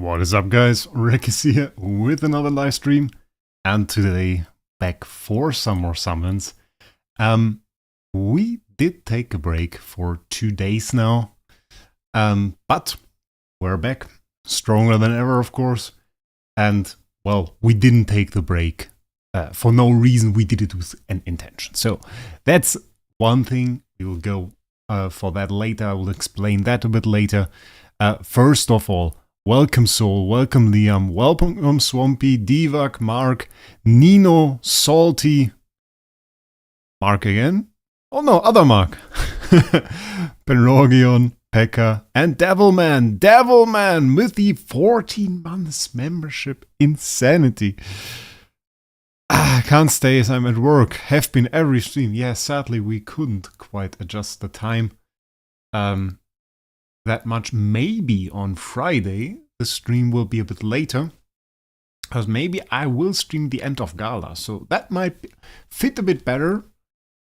What is up, guys? Wraec is here with another live stream, and today back for some more summons. We did take a break for 2 days now, but we're back, stronger than ever, of course. And well, we didn't take the break for no reason. We did it with an intention. So that's one thing. We will go for that later. I will explain that a bit later. First of all, welcome Soul, welcome Liam, welcome Swampy, Divak, Mark, Nino, Salty, Mark again? Oh no, other Mark. Penrogion, Pekka, and Devilman. Devilman with the 14 months membership. Insanity. I can't stay as I'm at work. Have been every stream. Yeah, sadly we couldn't quite adjust the time. That much. Maybe on Friday the stream will be a bit later, because maybe I will stream the end of Gala, so that might fit a bit better.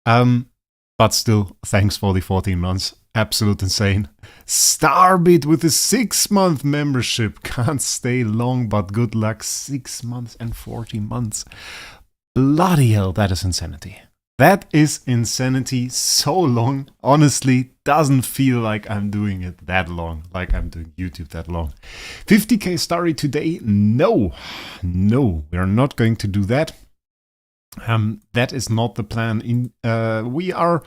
But still, thanks for the 14 months. Absolute insane. Starbit with a 6-month membership. Can't stay long, but good luck. 6 months and 14 months. Bloody hell, that is insanity. That is insanity. So long. Honestly, doesn't feel like I'm doing it that long. Like I'm doing YouTube that long. 50k starry today? No. No, we are not going to do that. That is not the plan. We are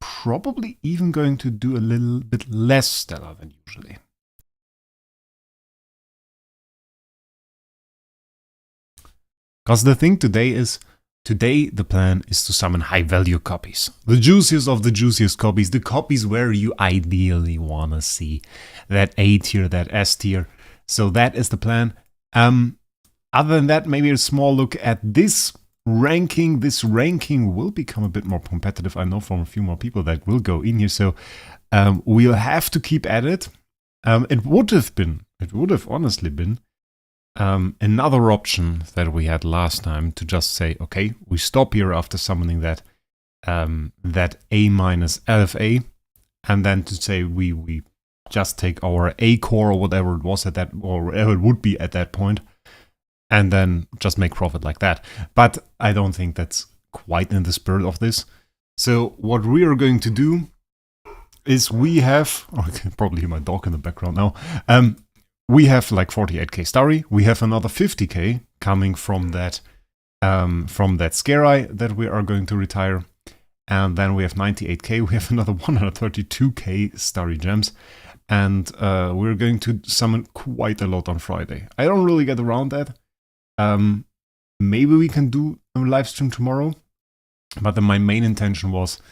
probably even going to do a little bit less stellar than usually. Because the thing today is, the plan is to summon high-value copies. The juiciest of the juiciest copies. The copies where you ideally want to see. That A tier, that S tier. So that is the plan. Other than that, maybe a small look at this ranking. This ranking will become a bit more competitive. I know from a few more people that will go in here. So we'll have to keep at it. It would have honestly been another option that we had last time, to just say, okay, we stop here after summoning that that A minus LFA, and then to say we just take our A core or whatever it was at that, or whatever it would be at that point, and then just make profit like that. But I don't think that's quite in the spirit of this. So what we are going to do is we have, oh, I can probably hear my dog in the background now. We have like 48k starry. We have another 50k coming from that scare eye that we are going to retire. And then we have 98k. We have another 132k starry gems. And we're going to summon quite a lot on Friday. I don't really get around that. Maybe we can do a live stream tomorrow. But then my main intention was,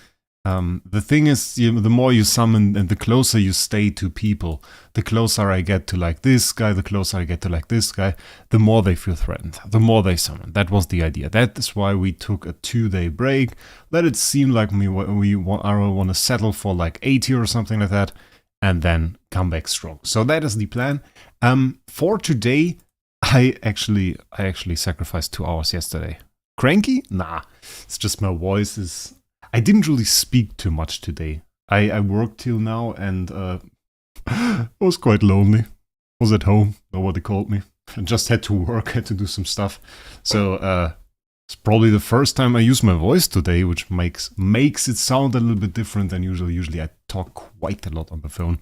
the thing is, the more you summon and the closer you stay to people, the closer I get to like this guy, the closer I get to like this guy, the more they feel threatened, the more they summon. That was the idea. That is why we took a 2-day break. Let it seem like we want to settle for like 80 or something like that, and then come back strong. So that is the plan. For today, I actually sacrificed 2 hours yesterday. Cranky? Nah, it's just my voice is... I didn't really speak too much today. I worked till now, and I was quite lonely. Was at home, nobody called me. I just had to work, had to do some stuff. So it's probably the first time I use my voice today, which makes it sound a little bit different than usual. Usually I talk quite a lot on the phone.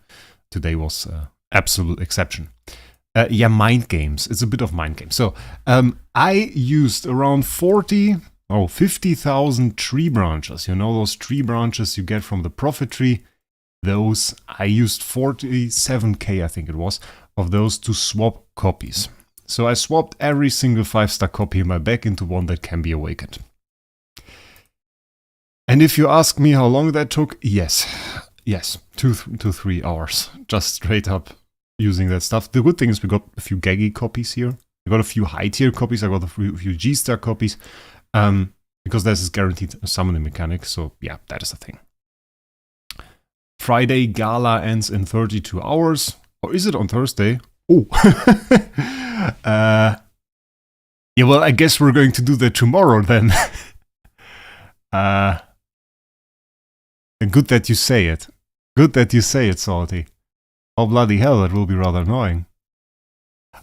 Today was absolute exception. Yeah, mind games. It's a bit of mind game. So I used around 50,000 tree branches. You know those tree branches you get from the profit tree? Those, I used 47k, I think it was, of those to swap copies. So I swapped every single 5-star copy in my back into one that can be awakened. And if you ask me how long that took, yes, 2 to 3 hours, just straight up using that stuff. The good thing is we got a few gaggy copies here. We got a few high tier copies. I got a few G-star copies. Because there's this guaranteed summoning mechanic, so yeah, that is the thing. Friday Gala ends in 32 hours. Or is it on Thursday? Oh. Yeah, well, I guess we're going to do that tomorrow then. Good that you say it. Good that you say it, Salty. Oh, bloody hell, that will be rather annoying.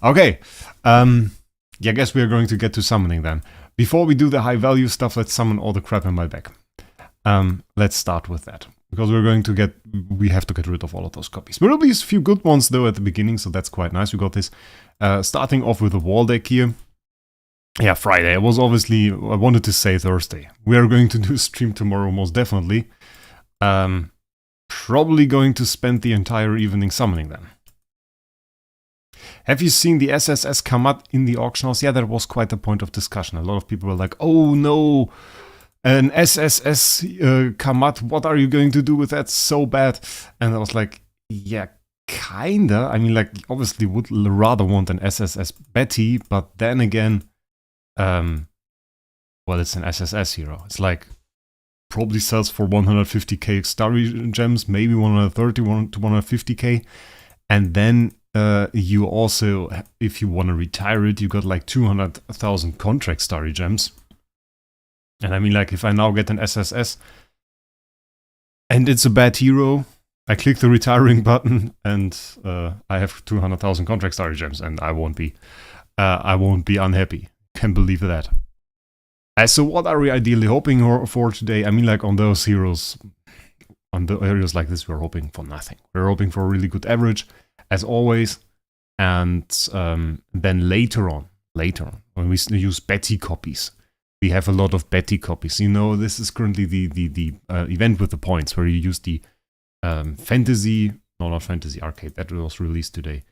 Okay. Yeah, I guess we are going to get to summoning then. Before we do the high value stuff, let's summon all the crap in my deck. Let's start with that. Because we have to get rid of all of those copies. There will be a few good ones though at the beginning, so that's quite nice. We got this. Starting off with the wall deck here. Yeah, Friday. I wanted to say Thursday. We are going to do a stream tomorrow, most definitely. Probably going to spend the entire evening summoning them. Have you seen the SSS Kamat in the auction house? Yeah, that was quite a point of discussion. A lot of people were like, oh no, an SSS Kamat, what are you going to do with that? So bad. And I was like, yeah, kinda. I mean, like, obviously would rather want an SSS Betty, but then again, well, it's an SSS hero. It's like, probably sells for 150k starry gems, maybe 130 to 150k. And then you also, if you want to retire it, you got like 200,000 contract starry gems. And I mean, like, if I now get an SSS and it's a bad hero, I click the retiring button and I have 200,000 contract starry gems, and I won't be unhappy. Can't believe that. So what are we ideally hoping for today? I mean, like, on those heroes, on the areas like this, we're hoping for nothing. We're hoping for a really good average, as always. And then later on, when we use Betty copies, we have a lot of Betty copies. You know, this is currently the event with the points, where you use the not Fantasy Arcade, that was released today.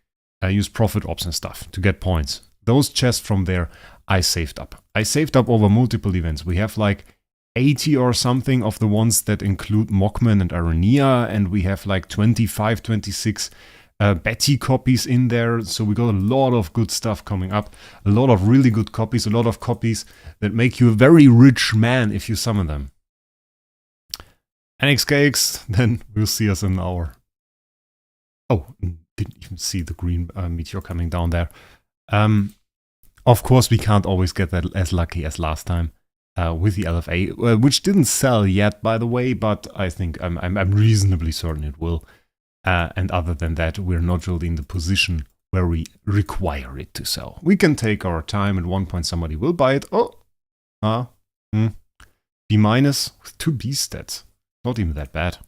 I use Profit Ops and stuff to get points. Those chests from there, I saved up. I saved up over multiple events. We have like 80 or something of the ones that include Mockman and Aronia, and we have like 25, 26 Betty copies in there. So we got a lot of good stuff coming up. A lot of really good copies. A lot of copies that make you a very rich man if you summon them. NXKX, then we'll see us in an hour. Oh, didn't even see the green meteor coming down there. Of course, we can't always get that as lucky as last time with the LFA, which didn't sell yet, by the way, but I think I'm reasonably certain it will. And other than that, we're not really in the position where we require it to sell. We can take our time. At one point, somebody will buy it. B- with 2 B stats. Not even that bad.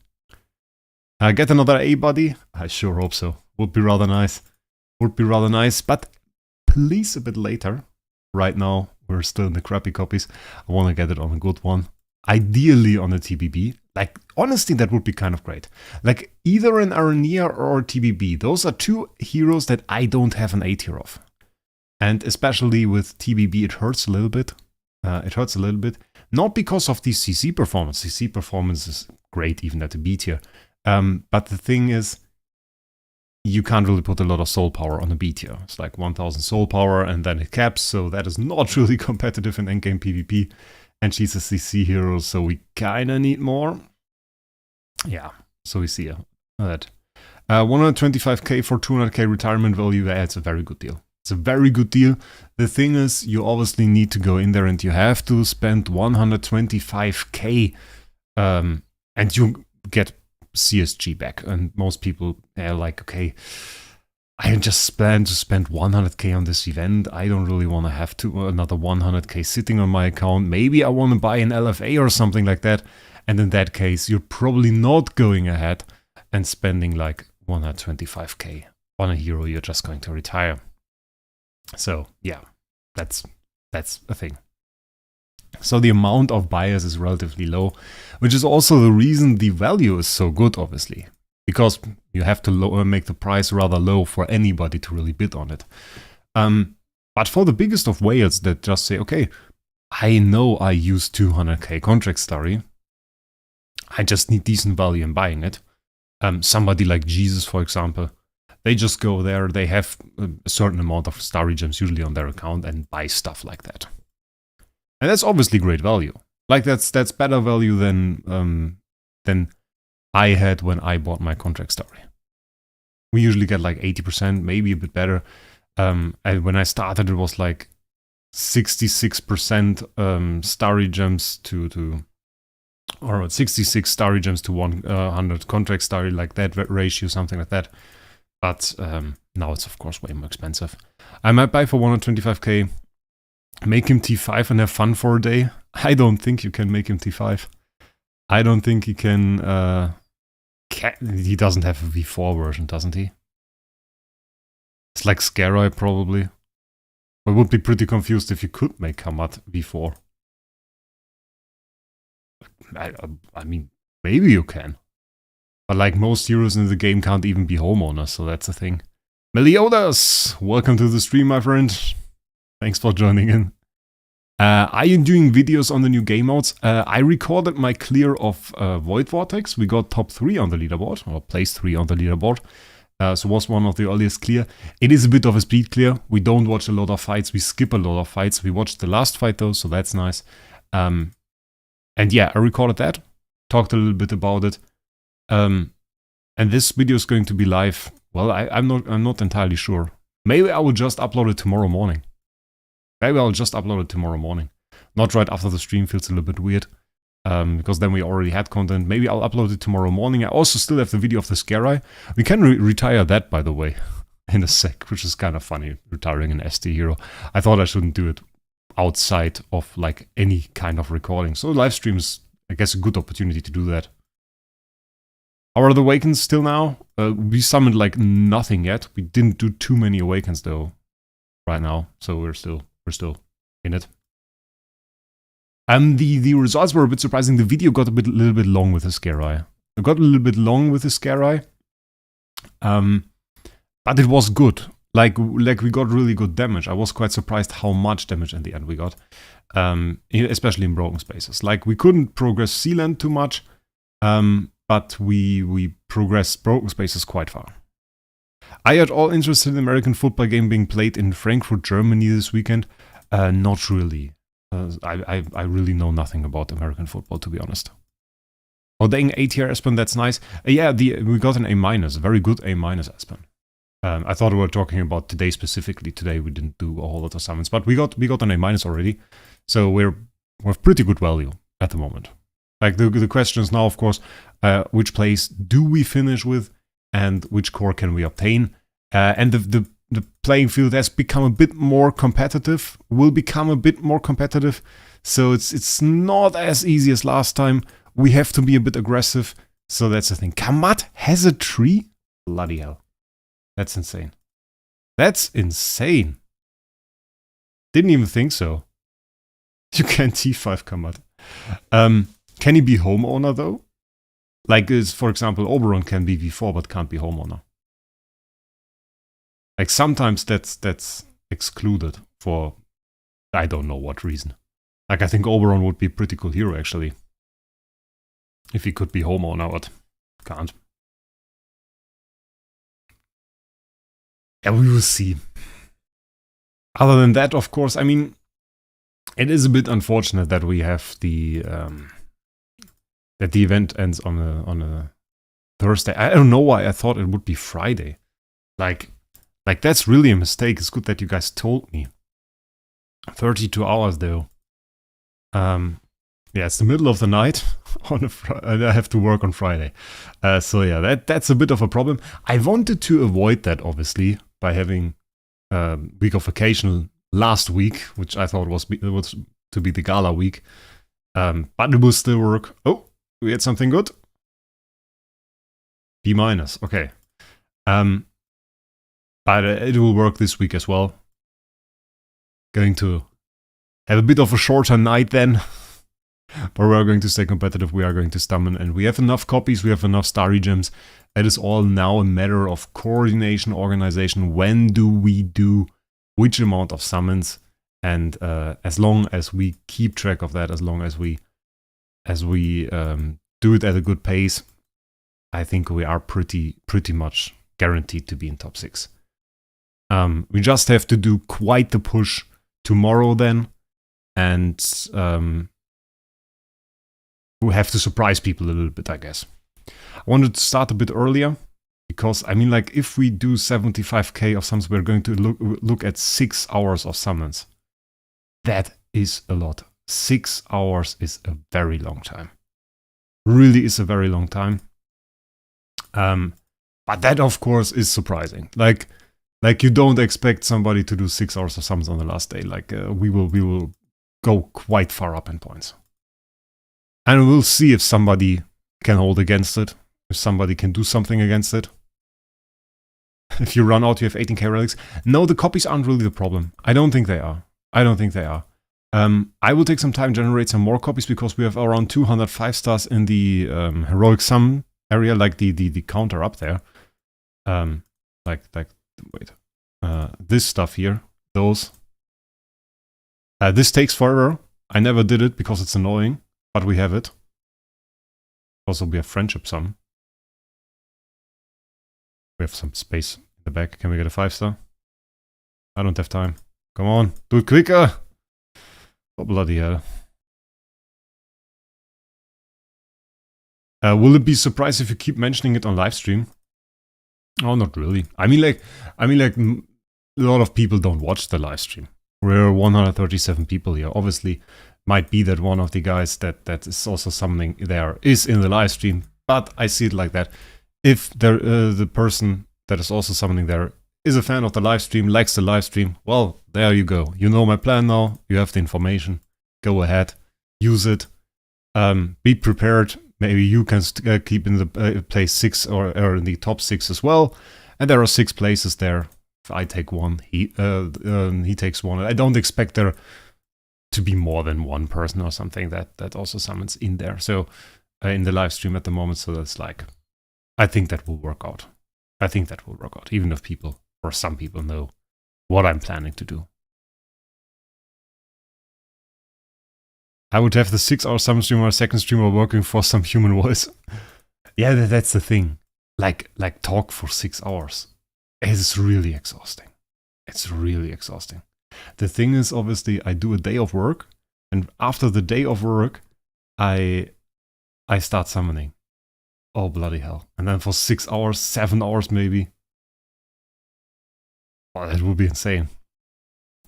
Get another A, buddy? I sure hope so. Would be rather nice. But please a bit later. Right now, we're still in the crappy copies. I want to get it on a good one. Ideally on a TBB. Like, honestly, that would be kind of great. Like, either an Aronia or TBB. Those are 2 heroes that I don't have an A tier of. And especially with TBB, it hurts a little bit. Not because of the CC performance. CC performance is great even at the B tier. But the thing is, you can't really put a lot of soul power on a B tier. It's like 1000 soul power and then it caps, so that is not really competitive in endgame PvP. And she's a CC hero, so we kinda need more. Yeah, so we see that. 125k for 200k retirement value, it's a very good deal. It's a very good deal. The thing is, you obviously need to go in there and you have to spend 125k and you get CSG back. And most people are like, okay, I just plan to spend 100k on this event. I don't really want to have another 100k sitting on my account. Maybe I want to buy an LFA or something like that. And in that case, you're probably not going ahead and spending like 125k on a hero you're just going to retire. So yeah, that's a thing. So the amount of buyers is relatively low, which is also the reason the value is so good, obviously. Because you have to make the price rather low for anybody to really bid on it. But for the biggest of whales that just say, okay, I know I use 200k contract starry. I just need decent value in buying it. Somebody like Jesus, for example, they just go there, they have a certain amount of starry gems usually on their account and buy stuff like that. And that's obviously great value. Like that's better value than I had when I bought my contract starry. We usually get like 80%, maybe a bit better. And when I started, it was like 66% starry gems or 66 starry gems to 100 contract starry, like that ratio, something like that. But Now it's of course way more expensive. I might buy for 125k, make him T5 and have fun for a day. I don't think you can make him T5. I don't think he can, he doesn't have a V4 version, doesn't he? It's like Scarai probably. I would be pretty confused if you could make Hamad V4. I mean, maybe you can. But like most heroes in the game can't even be homeowners, so that's the thing. Meliodas! Welcome to the stream, my friend. Thanks for joining in. Are you doing videos on the new game modes? I recorded my clear of Void Vortex. We got top 3 on the leaderboard, or place 3 on the leaderboard. So was one of the earliest clear. It is a bit of a speed clear. We don't watch a lot of fights. We skip a lot of fights. We watched the last fight though, so that's nice. And yeah, I recorded that. Talked a little bit about it. And this video is going to be live. Well, I'm not entirely sure. Maybe I will just upload it tomorrow morning. Not right after the stream, feels a little bit weird. Because then we already had content. Maybe I'll upload it tomorrow morning. I also still have the video of the Scarai. We can retire that, by the way, in a sec, which is kind of funny, retiring an ST hero. I thought I shouldn't do it outside of like any kind of recording. So live stream is, I guess, a good opportunity to do that. How are the Awakens still now? We summoned like nothing yet. We didn't do too many Awakens though, right now. So we're still in it. The results were a bit surprising. The video got a little bit long with the Scarai. But it was good. Like we got really good damage. I was quite surprised how much damage in the end we got. Especially in broken spaces. Like we couldn't progress Sealand too much. But we progressed broken spaces quite far. Are you at all interested in the American football game being played in Frankfurt, Germany this weekend? Not really. I really know nothing about American football, to be honest. Oh, dang, A-tier Aspen, that's nice. Yeah, we got an A-, very good A- Aspen. I thought we were talking about today specifically. Today we didn't do a whole lot of summons, but we got an A- already. So we have pretty good value at the moment. Like the question is now, of course, which place do we finish with, and which core can we obtain? And the playing field has become a bit more competitive, will become a bit more competitive. So it's not as easy as last time. We have to be a bit aggressive. So that's the thing. Kamat has a tree? Bloody hell. That's insane. That's insane. Didn't even think so. You can T5 Kamat. Can he be homeowner though? Like, for example, Oberon can be V4 but can't be homeowner. Like sometimes that's excluded for I don't know what reason. Like I think Oberon would be a pretty cool hero actually. If he could be homeowner, but can't. Yeah, we will see. Other than that, of course, I mean, it is a bit unfortunate that we have the that the event ends on a Thursday. I don't know why I thought it would be Friday. Like that's really a mistake. It's good that you guys told me. 32 hours though. Yeah, it's the middle of the night on a Friday. I have to work on Friday. So yeah, that's a bit of a problem. I wanted to avoid that obviously by having week of vacation last week, which I thought was to be the Gala week. But it will still work. Oh, we had something good. B-, okay. But it will work this week as well. Going to have a bit of a shorter night then. But we are going to stay competitive. We are going to summon. And we have enough copies. We have enough Starry Gems. It is all now a matter of coordination, organization. When do we do which amount of summons? And as long as we keep track of that, as long as we do it at a good pace, I think we are pretty much guaranteed to be in top 6. We just have to do quite the push tomorrow then, and we have to surprise people a little bit, I guess. I wanted to start a bit earlier, because, I mean, like, if we do 75k of summons, we're going to look at 6 hours of summons. That is a lot. 6 hours is a very long time. Really is a very long time. But that, of course, is surprising. Like, Like, you don't expect somebody to do 6 hours of summons on the last day. Like, we will go quite far up in points. And we'll see if somebody can hold against it. If somebody can do something against it. If you run out, you have 18k relics. No, the copies aren't really the problem. I don't think they are. I don't think they are. I will take some time to generate some more copies because we have around 205 stars in the heroic sum area, like the counter up there. Wait. This stuff here. Those. This takes forever. I never did it because it's annoying, but we have it. Also, we have friendship sum. We have some space in the back. Can we get a 5-star? I don't have time. Come on, do it quicker! Oh, bloody hell. Will it be surprised if you keep mentioning it on live stream? Oh, not really. I mean, like, a lot of people don't watch the live stream. We're 137 people here. Obviously, might be that one of the guys that is also something there is in the live stream, but I see it like that. If the person that is also summoning there is a fan of the live stream, likes the live stream, well, there you go. You know my plan now. You have the information. Go ahead. Use it. Be prepared. Maybe you can keep in the place 6 or in the top 6 as well. And there are 6 places there. If I take one, he takes one. I don't expect there to be more than one person or something that also summons in there. So in the live stream at the moment, so that's like, I think that will work out. I think that will work out, even if people, or some people, know what I'm planning to do. I would have the 6-hour summon streamer, second streamer working for some human voice. Yeah, that's the thing. Like talk for 6 hours. It's really exhausting. It's really exhausting. The thing is, obviously, I do a day of work, and after the day of work, I start summoning. Oh, bloody hell. And then for 6 hours, 7 hours maybe. Oh, that would be insane.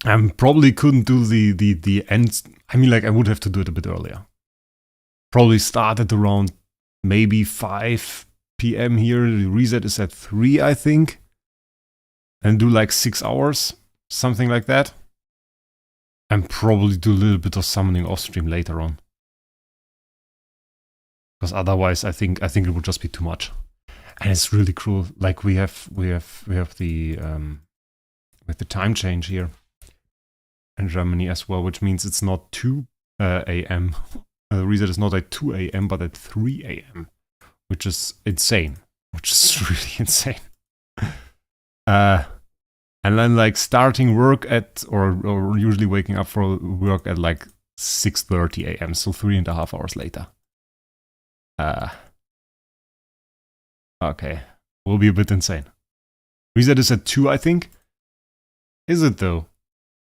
I probably couldn't do the end. I mean, like, I would have to do it a bit earlier. Probably start at around maybe 5 PM here. The reset is at 3, I think. And do like 6 hours. Something like that. And probably do a little bit of summoning off stream later on. Because otherwise, I think it would just be too much, and it's really cruel. Like we have the with the time change here in Germany as well, which means it's not 2 a.m. The reset is not at 2 a.m. but at 3 a.m., which is insane. Which is really insane. And then like starting work at or usually waking up for work at like 6:30 a.m. So 3.5 hours later. Okay, will be a bit insane. Reset is at 2, I think. Is it though?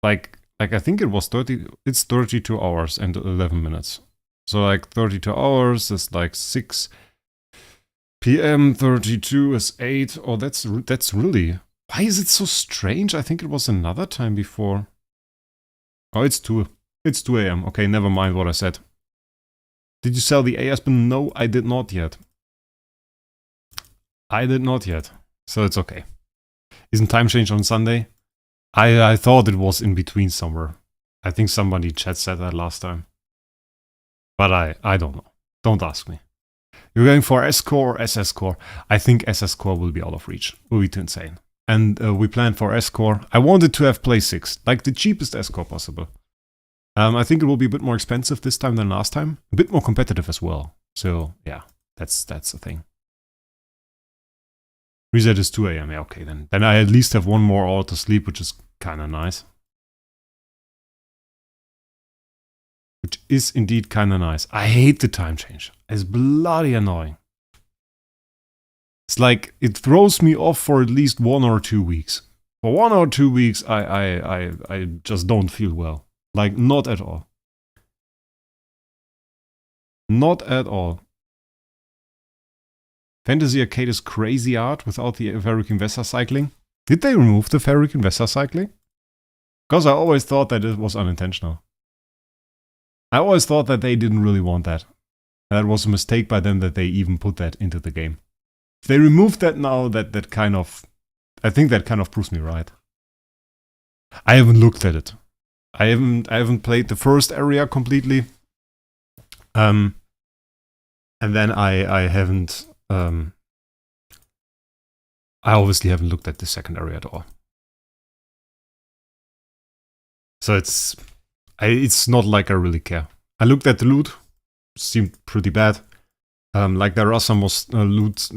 Like I think it was 30. It's 32 hours and 11 minutes. So like 32 hours is like 6 PM. 32 is 8. Oh, that's really. Why is it so strange? I think it was another time before. Oh, it's 2. It's 2 a.m. Okay, never mind what I said. Did you sell the ASPN? No, I did not yet. I did not yet. So it's okay. Isn't time change on Sunday? I thought it was in between somewhere. I think somebody in chat said that last time. But I don't know. Don't ask me. You're going for S-Core or SS-Core? I think SS-Core will be out of reach. Will be too insane. And we planned for S-Core. I wanted to have place 6. Like the cheapest S-Core possible. I think it will be a bit more expensive this time than last time. A bit more competitive as well. So, yeah, that's the thing. Reset is 2 a.m. Yeah, okay, then I at least have one more hour to sleep, which is kind of nice. Which is indeed kind of nice. I hate the time change. It's bloody annoying. It's like, it throws me off for at least 1 or 2 weeks. For 1 or 2 weeks, I just don't feel well. Like, not at all. Not at all. Fantasy Arcade is crazy art without the Ferric Investor cycling. Did they remove the Ferric Investor cycling? Because I always thought that it was unintentional. I always thought that they didn't really want that. That was a mistake by them that they even put that into the game. If they removed that now, that kind of I think that kind of proves me right. I haven't looked at it. I haven't played the first area completely. And then I haven't I obviously haven't looked at the second area at all. So it's not like I really care. I looked at the loot, seemed pretty bad. Like there are some more loot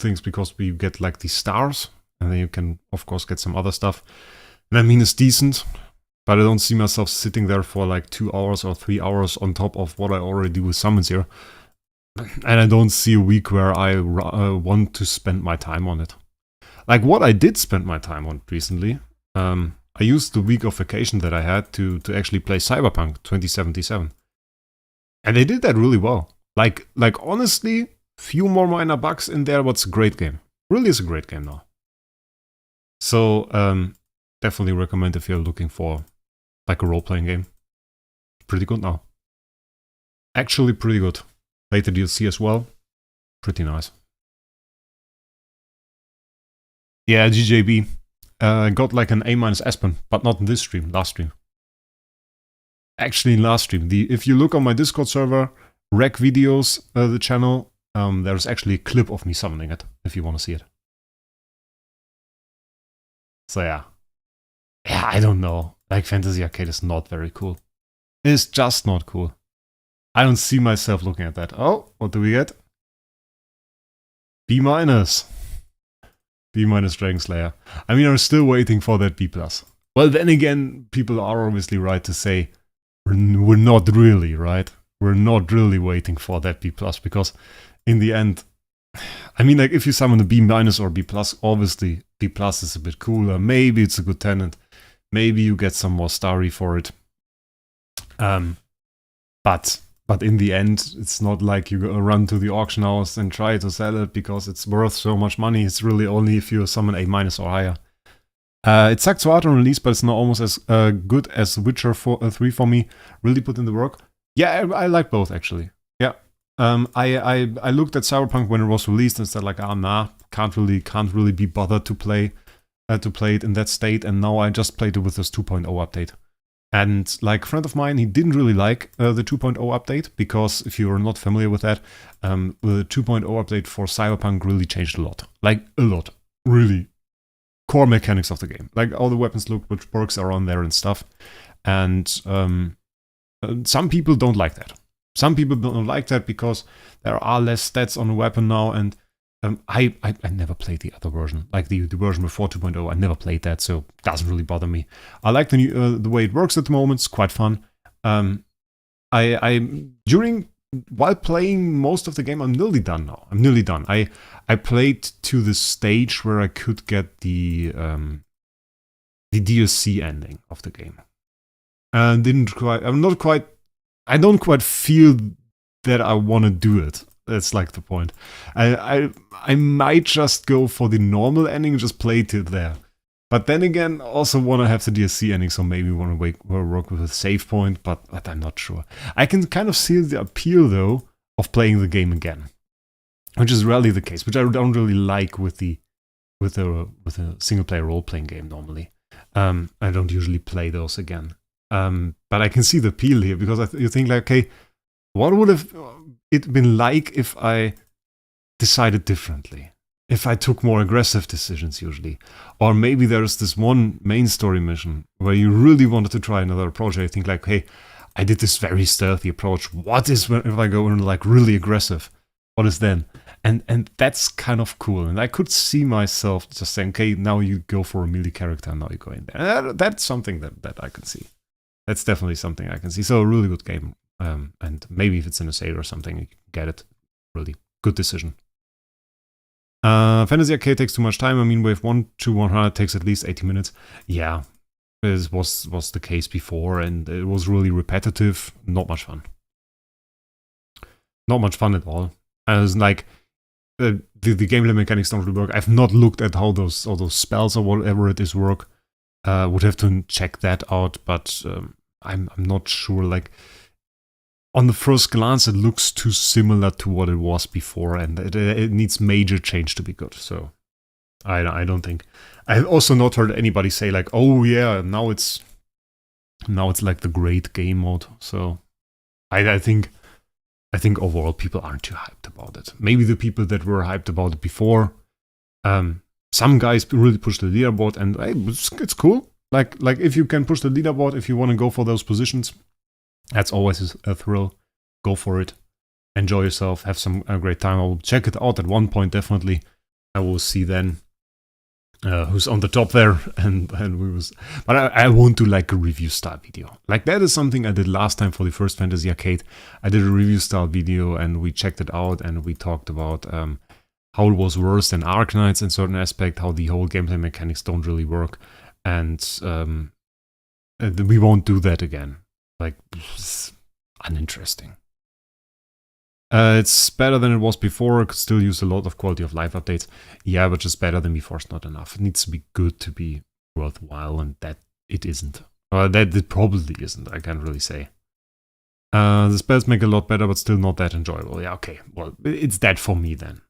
things because we get like these stars, and then you can of course get some other stuff. And I mean it's decent, but I don't see myself sitting there for like 2 hours or 3 hours on top of what I already do with summons here. And I don't see a week where I want to spend my time on it. Like what I did spend my time on recently, I used the week of vacation that I had to actually play Cyberpunk 2077. And they did that really well. Like honestly, few more minor bugs in there, but it's a great game. Really is a great game now. So, definitely recommend if you're looking for like a role-playing game. Pretty good now. Actually pretty good. Played the DLC as well. Pretty nice. Yeah, GJB. Got like an A- Aspen, but not in this stream, last stream. Actually, last stream. If you look on my Discord server, Wraec videos, the channel, there's actually a clip of me summoning it, if you want to see it. So yeah. Yeah, I don't know. Like Fantasy Arcade is not very cool. It's just not cool. I don't see myself looking at that. Oh, what do we get? B-. B- Dragon Slayer. I mean, I'm still waiting for that B+. Well, then again, people are obviously right to say we're not really, right? We're not really waiting for that B+, because in the end, I mean, like if you summon a B- or B+, obviously B+ is a bit cooler. Maybe it's a good tenant. Maybe you get some more starry for it. But in the end, it's not like you run to the auction house and try to sell it because it's worth so much money. It's really only if you summon A- or higher. It sucked so hard on release, but it's not almost as good as Witcher 3 for me. Really put in the work. Yeah, I like both actually. Yeah. I looked at Cyberpunk when it was released and said like, nah, can't really be bothered to play it in that state. And now I just played it with this 2.0 update. And like a friend of mine, he didn't really like the 2.0 update because if you're not familiar with that, the 2.0 update for Cyberpunk really changed a lot. Like a lot. Really. Core mechanics of the game. Like all the weapons look, which perks are on there and stuff. And some people don't like that. Some people don't like that because there are less stats on a weapon now, and I never played the other version, like the version before 2.0. I never played that, so it doesn't really bother me. I like the way it works at the moment. It's quite fun. While playing most of the game, I'm nearly done now. I'm nearly done. I played to the stage where I could get the DLC ending of the game. I don't quite feel that I want to do it. That's like the point. I might just go for the normal ending and just play till there. But then again, also want to have the DLC ending, so maybe want to work with a save point, but I'm not sure. I can kind of see the appeal, though, of playing the game again. Which is rarely the case, which I don't really like with a single-player role-playing game normally. I don't usually play those again. But I can see the appeal here, because you think like, okay, what would have it been like if I decided differently? If I took more aggressive decisions usually? Or maybe there's this one main story mission where you really wanted to try another approach. I think like, hey, I did this very stealthy approach. What is if I go in like really aggressive? What is then? And that's kind of cool. And I could see myself just saying, okay, now you go for a melee character, and now you go in there. And that's something that I can see. That's definitely something I can see. So a really good game. And maybe if it's in a sale or something, you can get it. Really good decision. Fantasy Arcade takes too much time. I mean, wave 1 to 100 takes at least 80 minutes. Yeah, this was the case before, and it was really repetitive. Not much fun. Not much fun at all. I was like, the gameplay mechanics don't really work. I've not looked at how those spells or whatever it is work. Would have to check that out, but I'm not sure. Like, on the first glance, it looks too similar to what it was before, and it needs major change to be good. So, I don't think I've also not heard anybody say like, oh yeah, now it's like the great game mode. So I think overall people aren't too hyped about it. Maybe the people that were hyped about it before, some guys really push the leaderboard, and hey, it's cool. Like if you can push the leaderboard, if you want to go for those positions, that's always a thrill. Go for it. Enjoy yourself. Have some great time. I will check it out at one point, definitely. I will see then who's on the top there, and we was. But I won't do like a review style video. Like that is something I did last time for the first Fantasy Arcade. I did a review style video, and we checked it out, and we talked about how it was worse than Arknights in certain aspect, how the whole gameplay mechanics don't really work, and we won't do that again. Like, it's uninteresting. It's better than it was before. It could still use a lot of quality of life updates. Yeah, but just better than before is not enough. It needs to be good to be worthwhile, and that it isn't. That it probably isn't, I can't really say. The spells make it a lot better, but still not that enjoyable. Yeah, okay. Well, it's that for me then.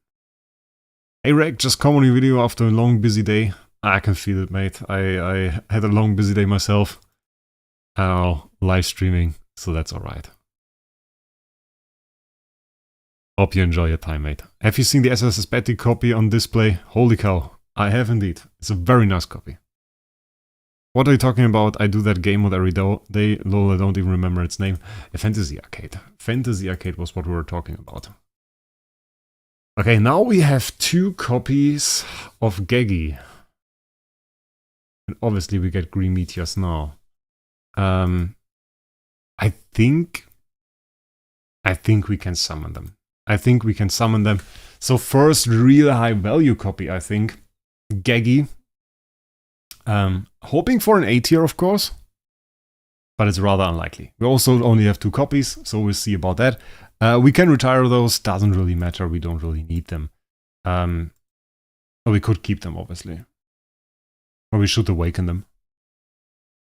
Hey Wraec, just come on your video after a long busy day. I can feel it, mate. I had a long busy day myself. Live streaming, so that's alright. Hope you enjoy your time, mate. Have you seen the SSS Betty copy on display? Holy cow, I have indeed. It's a very nice copy. What are you talking about? I do that game mode every day. Lol, I don't even remember its name. A Fantasy Arcade. Fantasy Arcade was what we were talking about. Okay, now we have 2 copies of Geggy. And obviously we get green meteors now. I think we can summon them. So first real high value copy, I think. Geggy. Hoping for an A tier, of course. But it's rather unlikely. We also only have 2 copies, so we'll see about that. We can retire those, doesn't really matter, we don't really need them. But we could keep them, obviously. Or we should awaken them.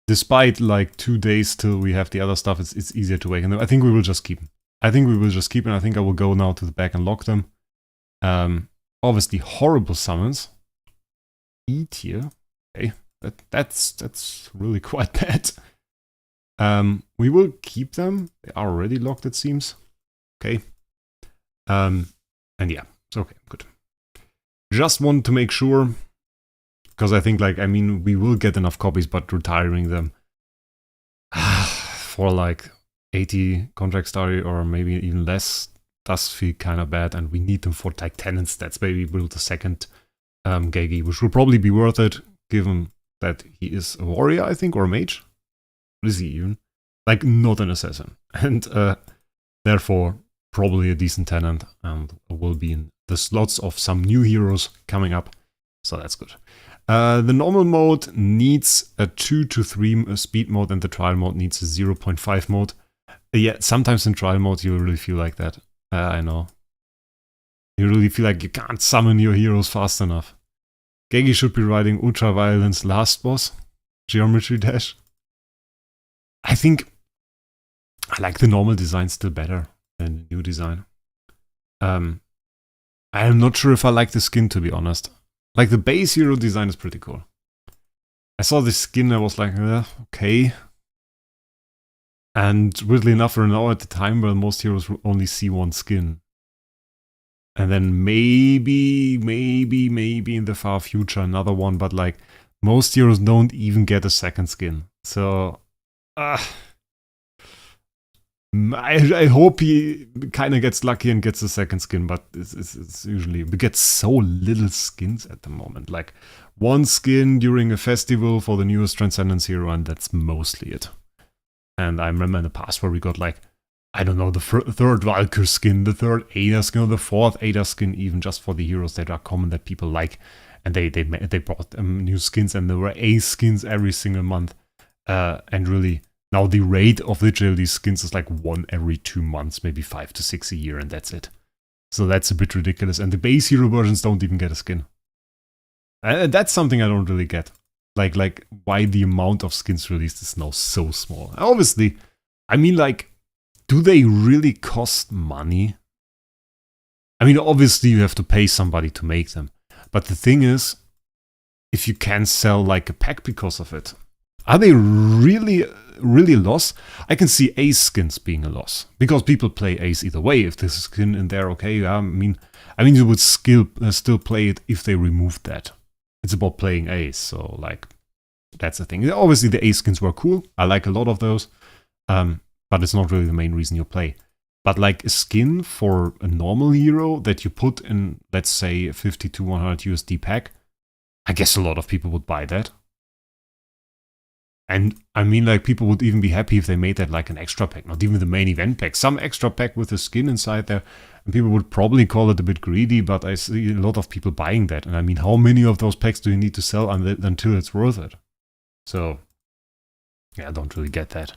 Despite like 2 days till we have the other stuff, it's easier to awaken them. I think we will just keep them. I think I will go now to the back and lock them. Obviously horrible summons. E tier. Okay, that's really quite bad. We will keep them. They are already locked, it seems. Okay. And yeah, it's okay, good. Just want to make sure, because I think we will get enough copies, but retiring them for like 80 contract story or maybe even less does feel kind of bad, and we need them for like tenants. That's why we built a second Geggy, which will probably be worth it, given that he is a warrior, I think, or a mage. What is he even? Like, not an assassin. And therefore, probably a decent tenant, and will be in the slots of some new heroes coming up. So that's good. The normal mode needs a 2 to 3 speed mode, and the trial mode needs a 0.5 mode. Yeah, sometimes in trial mode you really feel like that. I know. You really feel like you can't summon your heroes fast enough. Geggy should be riding Ultra Violence last boss. Geometry Dash. I think I like the normal design still better than the new design. I am not sure if I like the skin, to be honest. Like, the base hero design is pretty cool. I saw this skin, I was like, okay. And weirdly enough, we're now at the time where most heroes will only see 1 skin. And then maybe in the far future another one, but like, most heroes don't even get a second skin. So, I hope he kind of gets lucky and gets a second skin, but it's usually, we get so little skins at the moment. Like, 1 skin during a festival for the newest Transcendence hero, and that's mostly it. And I remember in the past where we got like, I don't know, the 3rd Valkyr skin, the 3rd Ada skin, or the 4th Ada skin, even just for the heroes that are common that people like. And they brought new skins, and there were A skins every single month. And really, now the rate of literally these skins is like 1 every 2 months, maybe 5 to 6 a year, and that's it. So that's a bit ridiculous. And the base hero versions don't even get a skin. And that's something I don't really get. Like why the amount of skins released is now so small. Obviously, I mean, like, do they really cost money? I mean, obviously you have to pay somebody to make them. But the thing is, if you can sell like a pack because of it. Are they really a loss? I can see Ace skins being a loss because people play Ace either way. If there's a skin in there, okay. I mean you would still play it if they removed that. It's about playing Ace, so like that's the thing. Obviously, the Ace skins were cool. I like a lot of those, but it's not really the main reason you play. But like a skin for a normal hero that you put in, let's say, a 50 to 100 USD pack, I guess a lot of people would buy that. And I mean, like, people would even be happy if they made that like an extra pack, not even the main event pack, some extra pack with a skin inside there. And people would probably call it a bit greedy, but I see a lot of people buying that. And I mean, how many of those packs do you need to sell until it's worth it? So, yeah, I don't really get that.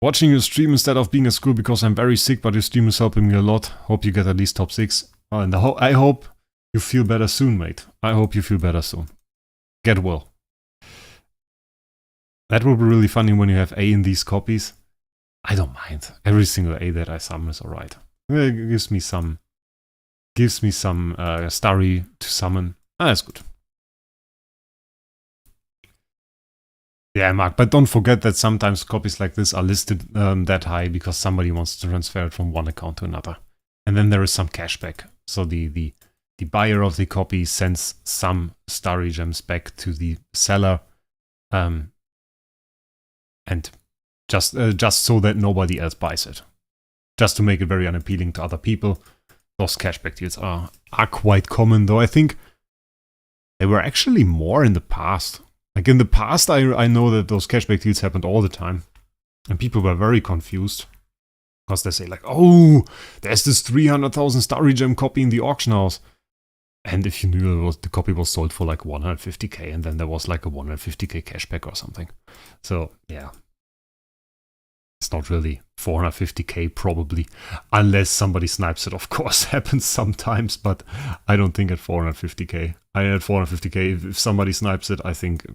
Watching your stream instead of being at school because I'm very sick, but your stream is helping me a lot. Hope you get at least top 6. And I hope you feel better soon, mate. I hope you feel better soon. Get well. That will be really funny when you have A in these copies. I don't mind. Every single A that I summon is alright. It gives me some starry to summon. That's good. Yeah, Mark, but don't forget that sometimes copies like this are listed that high because somebody wants to transfer it from one account to another. And then there is some cashback. So the buyer of the copy sends some starry gems back to the seller. And just so that nobody else buys it. Just to make it very unappealing to other people. Those cashback deals are quite common, though I think they were actually more in the past. Like in the past, I know that those cashback deals happened all the time. And people were very confused. Because they say like, oh, there's this 300,000 starry gem copy in the auction house. And if you knew the copy was sold for like 150k, and then there was like a 150k cashback or something. So, yeah. It's not really 450k probably, unless somebody snipes it, of course, happens sometimes, but I don't think at 450k. At 450k, if somebody snipes it, I think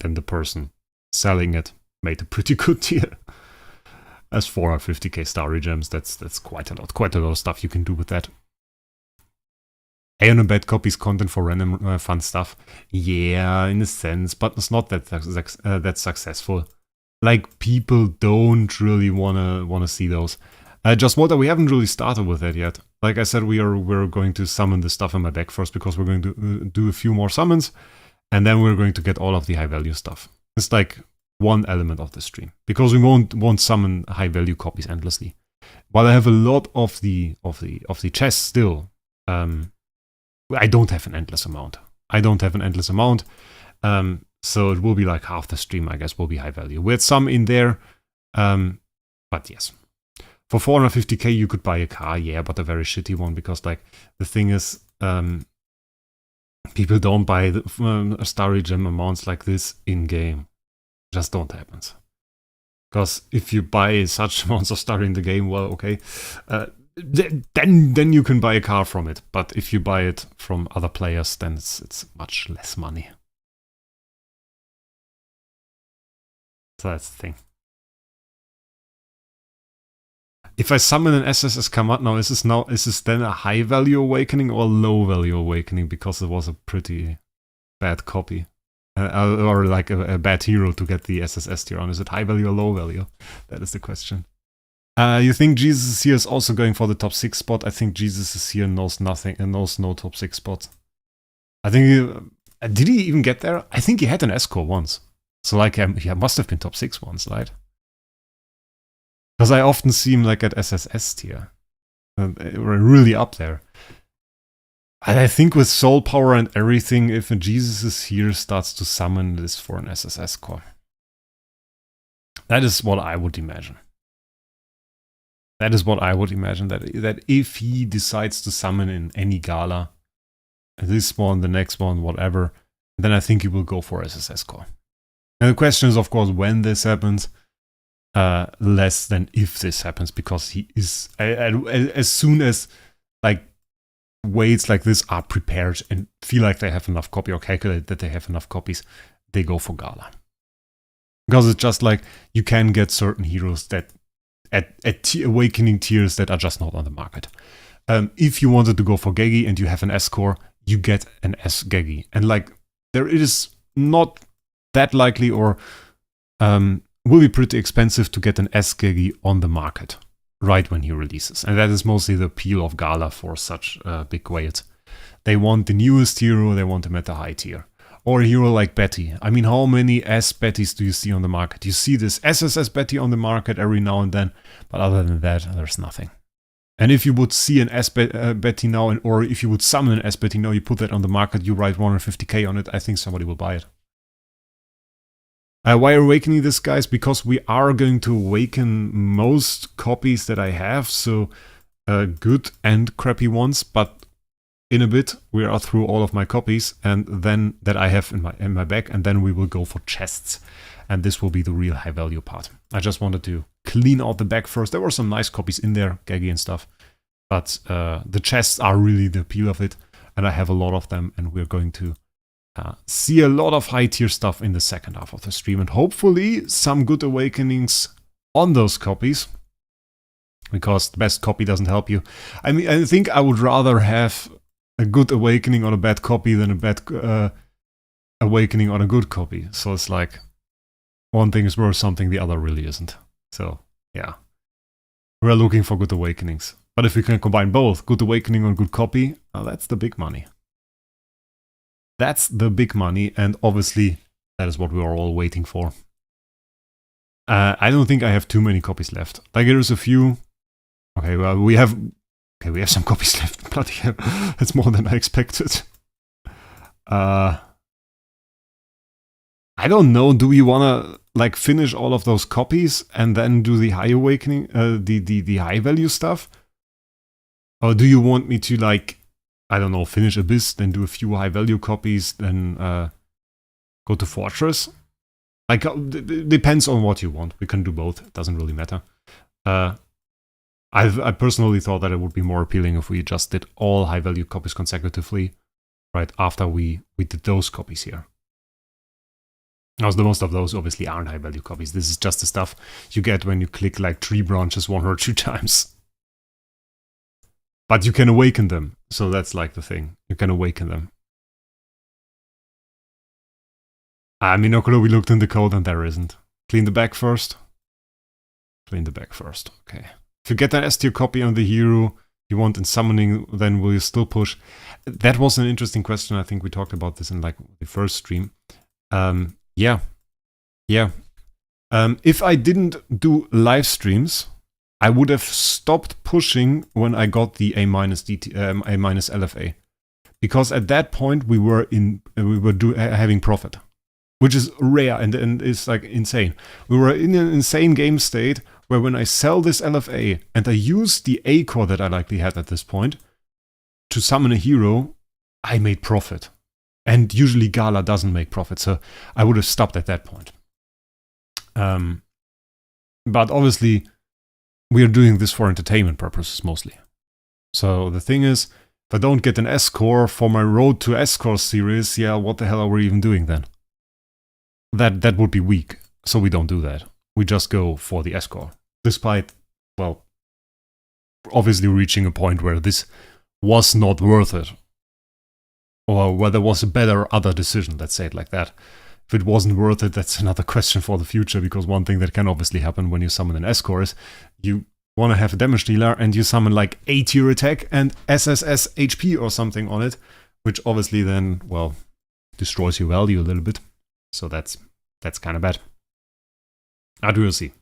then the person selling it made a pretty good deal. As 450k starry gems, that's quite a lot of stuff you can do with that. A on a bad copy's content for random fun stuff. Yeah, in a sense, but it's not that successful. Like, people don't really wanna see those. Just Water, we haven't really started with that yet. Like I said, we're going to summon the stuff in my deck first because we're going to do a few more summons, and then we're going to get all of the high value stuff. It's like one element of the stream because we won't summon high value copies endlessly. While I have a lot of the chests still, I don't have an endless amount. So it will be like half the stream, I guess, will be high value. We had some in there, but yes. For 450k you could buy a car, yeah, but a very shitty one, because like the thing is, people don't buy the starry gem amounts like this in-game. Just don't happen. Because if you buy such amounts of starry in the game, well, okay, then you can buy a car from it. But if you buy it from other players, then it's much less money. So that's the thing. If I summon an SSS Kamat now, is this then a high value awakening or low value awakening? Because it was a pretty bad copy. Or like a bad hero to get the SSS tier on. Is it high value or low value? That is the question. You think Jesus is here is also going for the top 6 spot? I think Jesus is here knows nothing and knows no top 6 spot. I think did he even get there? I think he had an S-core once. So like he must have been top 6 once, right? Because I often see him like at SSS tier. We're really up there. And I think with soul power and everything, if a Jesus is here starts to summon this for an SSS core. That is what I would imagine. That if he decides to summon in any Gala, this one, the next one, whatever, then I think he will go for SSS core. And the question is, of course, when this happens, less than if this happens, because he is, as soon as like weights like this are prepared and feel like they have enough copy or calculate that they have enough copies, they go for Gala. Because it's just like, you can get certain heroes that at awakening tiers that are just not on the market. If you wanted to go for Gegi and you have an S core, you get an S Gegi. And like, there is not that likely or will be pretty expensive to get an S Gegi on the market right when he releases. And that is mostly the appeal of Gala for such big whales. They want the newest hero, they want him at the high tier. Or a hero like Betty. I mean, how many S Bettys do you see on the market? You see this SSS Betty on the market every now and then, but other than that, there's nothing. And if you would see an S Betty now, or if you would summon an S Betty now, you put that on the market, you write 150k on it, I think somebody will buy it. Why awakening this, guys? Because we are going to awaken most copies that I have, so good and crappy ones, but in a bit we are through all of my copies and then that I have in my bag, and then we will go for chests. And this will be the real high value part. I just wanted to clean out the bag first. There were some nice copies in there, Gagi and stuff. But the chests are really the appeal of it. And I have a lot of them. And we're going to see a lot of high tier stuff in the second half of the stream. And hopefully some good awakenings on those copies. Because the best copy doesn't help you. I mean, I think I would rather have a good awakening on a bad copy than a bad awakening on a good copy. So it's like, one thing is worth something, the other really isn't. So, yeah. We're looking for good awakenings. But if we can combine both, good awakening and good copy, that's the big money. That's the big money, and obviously, that is what we are all waiting for. I don't think I have too many copies left. Like, there's a few. Okay, well, we have some copies left. Bloody hell. That's more than I expected. I don't know, do we wanna like finish all of those copies and then do the high awakening, the high value stuff? Or do you want me to like, I don't know, finish Abyss, then do a few high value copies, then go to Fortress? Like, it depends on what you want. We can do both, it doesn't really matter. I personally thought that it would be more appealing if we just did all high value copies consecutively, right after we did those copies here. Now, the most of those obviously aren't high value copies. This is just the stuff you get when you click like tree branches 1 or 2 times. But you can awaken them, so that's like the thing. You can awaken them. Minocular, we looked in the code and there isn't. Clean the bag first. Clean the bag first, okay. If you get an S tier copy on the hero you want in summoning, then will you still push? That was an interesting question. I think we talked about this in like the first stream. Yeah. If I didn't do live streams, I would have stopped pushing when I got the A- LFA, because at that point we were having profit, which is rare and is like insane. We were in an insane game state where when I sell this LFA and I use the A core that I likely had at this point to summon a hero, I made profit. And usually Gala doesn't make profit, so I would have stopped at that point. But obviously, we are doing this for entertainment purposes mostly. So the thing is, if I don't get an S core for my Road to S core series, yeah, what the hell are we even doing then? That would be weak, so we don't do that. We just go for the S core. Despite, well, obviously reaching a point where this was not worth it. Or where there was a better other decision, let's say it like that. If it wasn't worth it, that's another question for the future, because one thing that can obviously happen when you summon an S-core is you want to have a damage dealer and you summon like A tier attack and SSS HP or something on it, which obviously then, well, destroys your value a little bit. So that's kind of bad. But we'll see.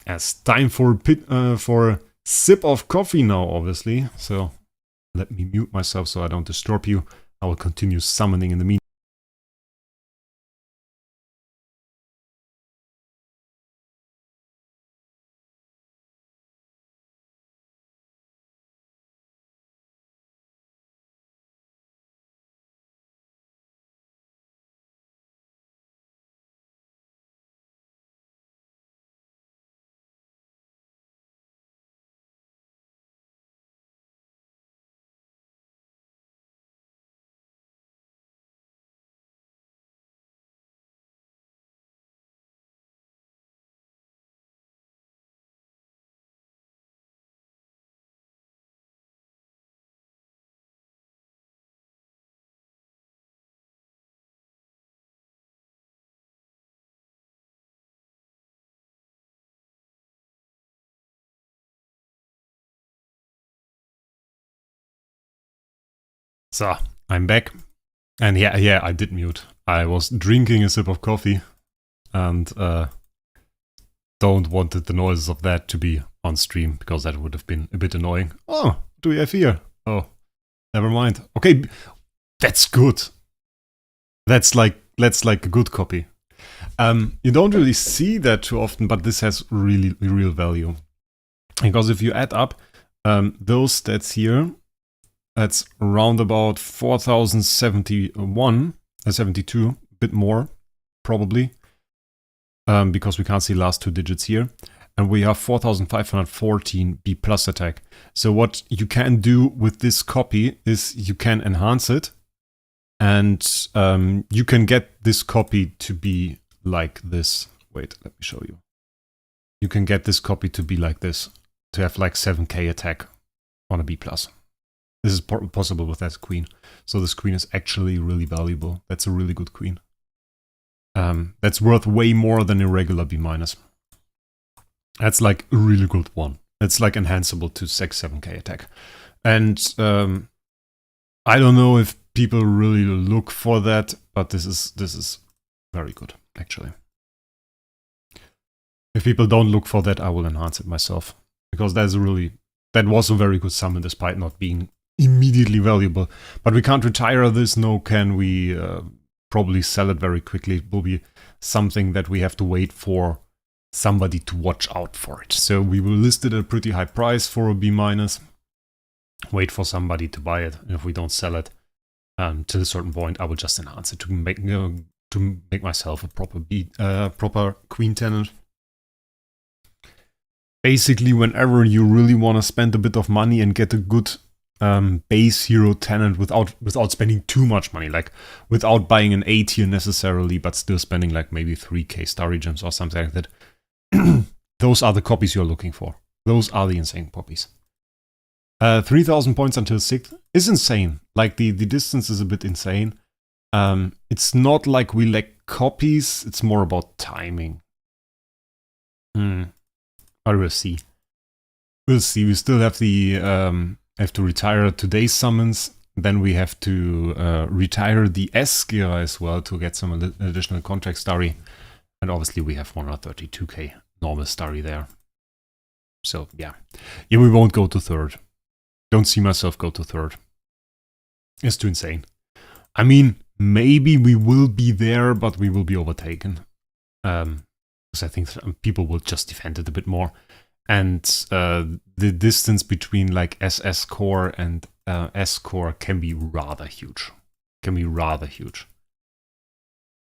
It's time for a sip of coffee now, obviously, so let me mute myself so I don't disturb you. I will continue summoning in the meantime. So, I'm back. And yeah, I did mute. I was drinking a sip of coffee and don't wanted the noises of that to be on stream because that would have been a bit annoying. Oh, what do we have here? Oh, never mind. Okay, that's good. That's like a good copy. You don't really see that too often, but this has really real value. Because if you add up those stats here, that's around about 4,071, 72, a bit more, probably. Because we can't see last two digits here. And we have 4,514 B plus attack. So what you can do with this copy is you can enhance it. And you can get this copy to be like this. Wait, let me show you. You can get this copy to be like this. To have like 7k attack on a B plus. This is possible with that queen. So this queen is actually really valuable. That's a really good queen. That's worth way more than a regular B minus. That's like a really good one. It's like enhanceable to 7k attack. And I don't know if people really look for that, but this is very good, actually. If people don't look for that, I will enhance it myself. Because that was a very good summon despite not being immediately valuable. But we can't retire this, nor can we probably sell it very quickly. It will be something that we have to wait for somebody to watch out for it. So we will list it at a pretty high price for a B minus. Wait for somebody to buy it. And if we don't sell it to a certain point, I will just enhance it to make myself a proper queen tenant. Basically, whenever you really want to spend a bit of money and get a good base hero tenant without spending too much money, like without buying an A tier necessarily, but still spending like maybe 3k starry gems or something like that, those are the copies you're looking for. Those are the insane copies. 3,000 points until 6th is insane. Like the distance is a bit insane. It's not like we lack copies, it's more about timing. But we'll see. We'll see. We still have the have to retire today's summons. Then we have to retire the S gear as well to get some additional contract starry. And obviously we have 132k normal starry there. So yeah. Yeah, we won't go to 3rd. Don't see myself go to 3rd. It's too insane. I mean, maybe we will be there, but we will be overtaken. Because I think people will just defend it a bit more. And the distance between like SS core and S core can be rather huge.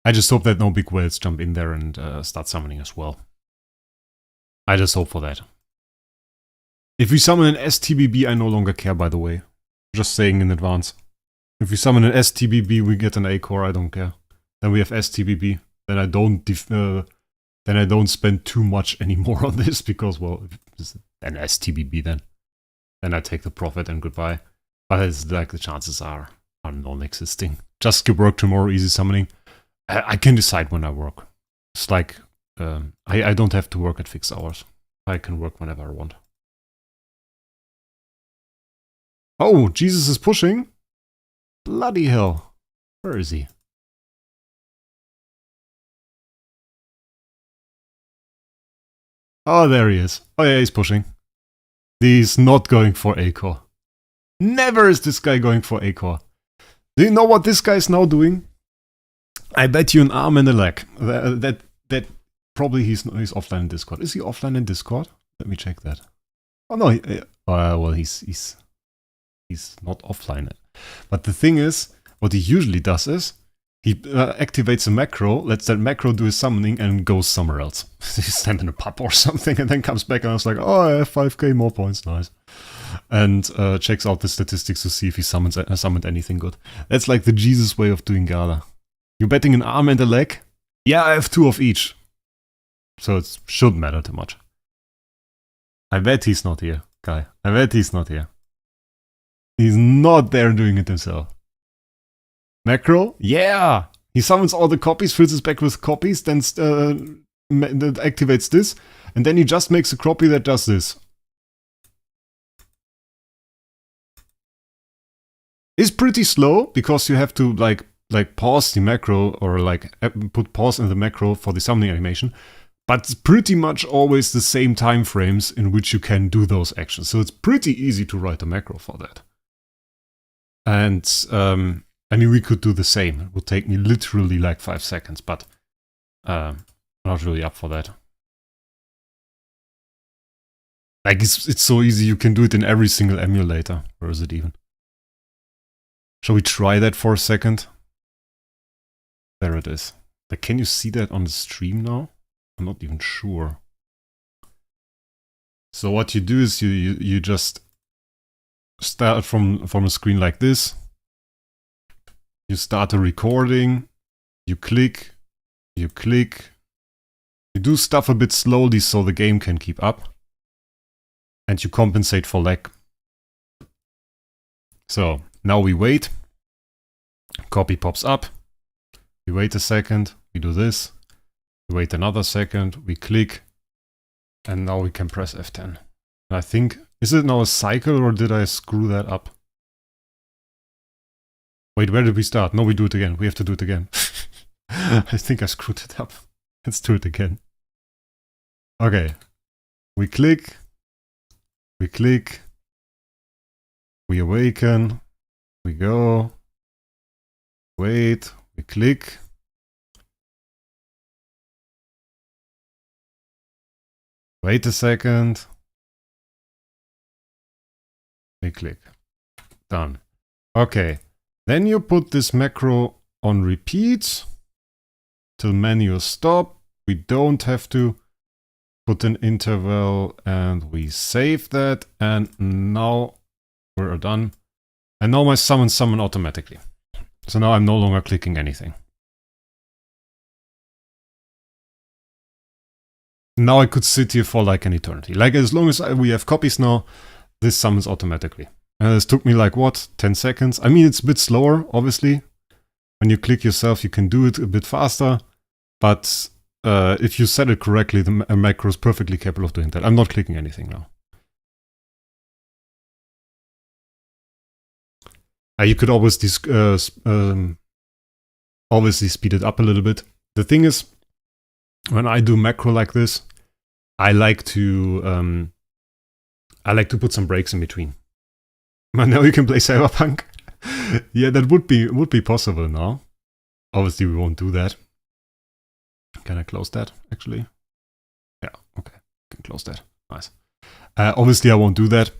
I just hope that no big whales jump in there and start summoning as well. I just hope for that. If we summon an STBB, I no longer care, by the way. Just saying in advance. If we summon an STBB, we get an A core, I don't care. Then we have STBB. Then I don't spend too much anymore on this because, well, it's an STBB then. Then I take the profit and goodbye. But it's like the chances are non-existing. Just skip work tomorrow, easy summoning. I can decide when I work. It's like, I don't have to work at fixed hours. I can work whenever I want. Oh, Jesus is pushing? Bloody hell. Where is he? Oh, there he is. Oh yeah, he's pushing. He's not going for A core. Never is this guy going for A core. Do you know what this guy is now doing? I bet you an arm and a leg. That probably he's offline in Discord. Is he offline in Discord? Let me check that. Oh no, well he's not offline. But the thing is, what he usually does is he activates a macro, lets that macro do his summoning, and goes somewhere else. He's standing in a pub or something, and then comes back and I was like, oh, I have 5k more points, nice. And checks out the statistics to see if he summoned anything good. That's like the Jesus way of doing Gala. You're betting an arm and a leg? Yeah, I have 2 of each. So it shouldn't matter too much. I bet he's not here, guy. I bet he's not here. He's not there doing it himself. Macro? Yeah! He summons all the copies, fills his back with copies, then activates this, and then he just makes a copy that does this. is pretty slow because you have to like pause the macro or like put pause in the macro for the summoning animation. But it's pretty much always the same time frames in which you can do those actions. So it's pretty easy to write a macro for that. And I mean, we could do the same. It would take me literally like 5 seconds, but I'm not really up for that. Like it's so easy, you can do it in every single emulator. Where is it even? Shall we try that for a second? There it is. Like, can you see that on the stream now? I'm not even sure. So what you do is you just start from a screen like this. You start a recording. You click. You click. You do stuff a bit slowly so the game can keep up. And you compensate for lag. So now we wait. Copy pops up. We wait a second. We do this. We wait another second. We click. And now we can press F10. And I think, is it now a cycle or did I screw that up? Wait, where did we start? No, we do it again. We have to do it again. I think I screwed it up. Let's do it again. Okay. We click. We click. We awaken. We go. Wait. We click. Wait a second. We click. Done. Okay. Then you put this macro on repeat till menu stop. We don't have to put an interval and we save that. And now we're done. And now my summon automatically. So now I'm no longer clicking anything. Now I could sit here for like an eternity. Like as long as we have copies now, this summons automatically. And this took me like what, 10 seconds? I mean, it's a bit slower, obviously. When you click yourself, you can do it a bit faster. But if you set it correctly, the macro is perfectly capable of doing that. I'm not clicking anything now. You could always obviously speed it up a little bit. The thing is, when I do macro like this, I like to put some breaks in between. But now you can play Cyberpunk. Yeah, that would be possible now. Obviously, we won't do that. Can I close that, actually? Yeah, okay. Can close that. Nice. Obviously, I won't do that.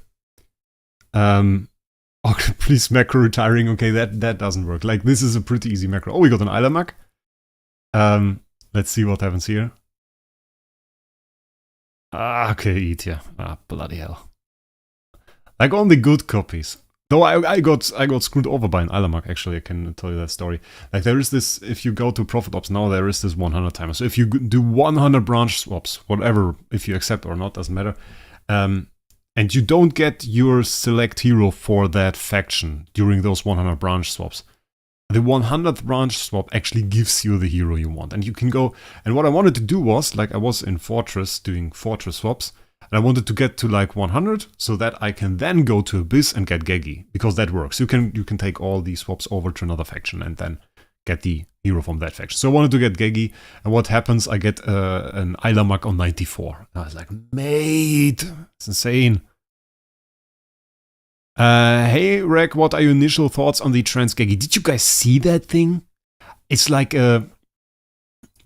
Okay, please, macro retiring. Okay, that doesn't work. Like, this is a pretty easy macro. Oh, we got an Ilamak. Let's see what happens here. Okay, eat, yeah. Bloody hell. Like on the good copies. Though I got screwed over by an Ilamak, actually, I can tell you that story. Like there is this, if you go to Profit Ops now, there is this 100 timer. So if you do 100 branch swaps, whatever, if you accept or not, doesn't matter. And you don't get your select hero for that faction during those 100 branch swaps. The 100th branch swap actually gives you the hero you want. And you can go, and what I wanted to do was, like I was in Fortress doing Fortress swaps, and I wanted to get to like 100 so that I can then go to Abyss and get Gegi, because that works. You can take all these swaps over to another faction and then get the hero from that faction. So I wanted to get Gegi, and what happens? I get an Ilamak on 94. And I was like, mate, it's insane. Hey Wraec, what are your initial thoughts on the Trans Gegi? Did you guys see that thing? It's like it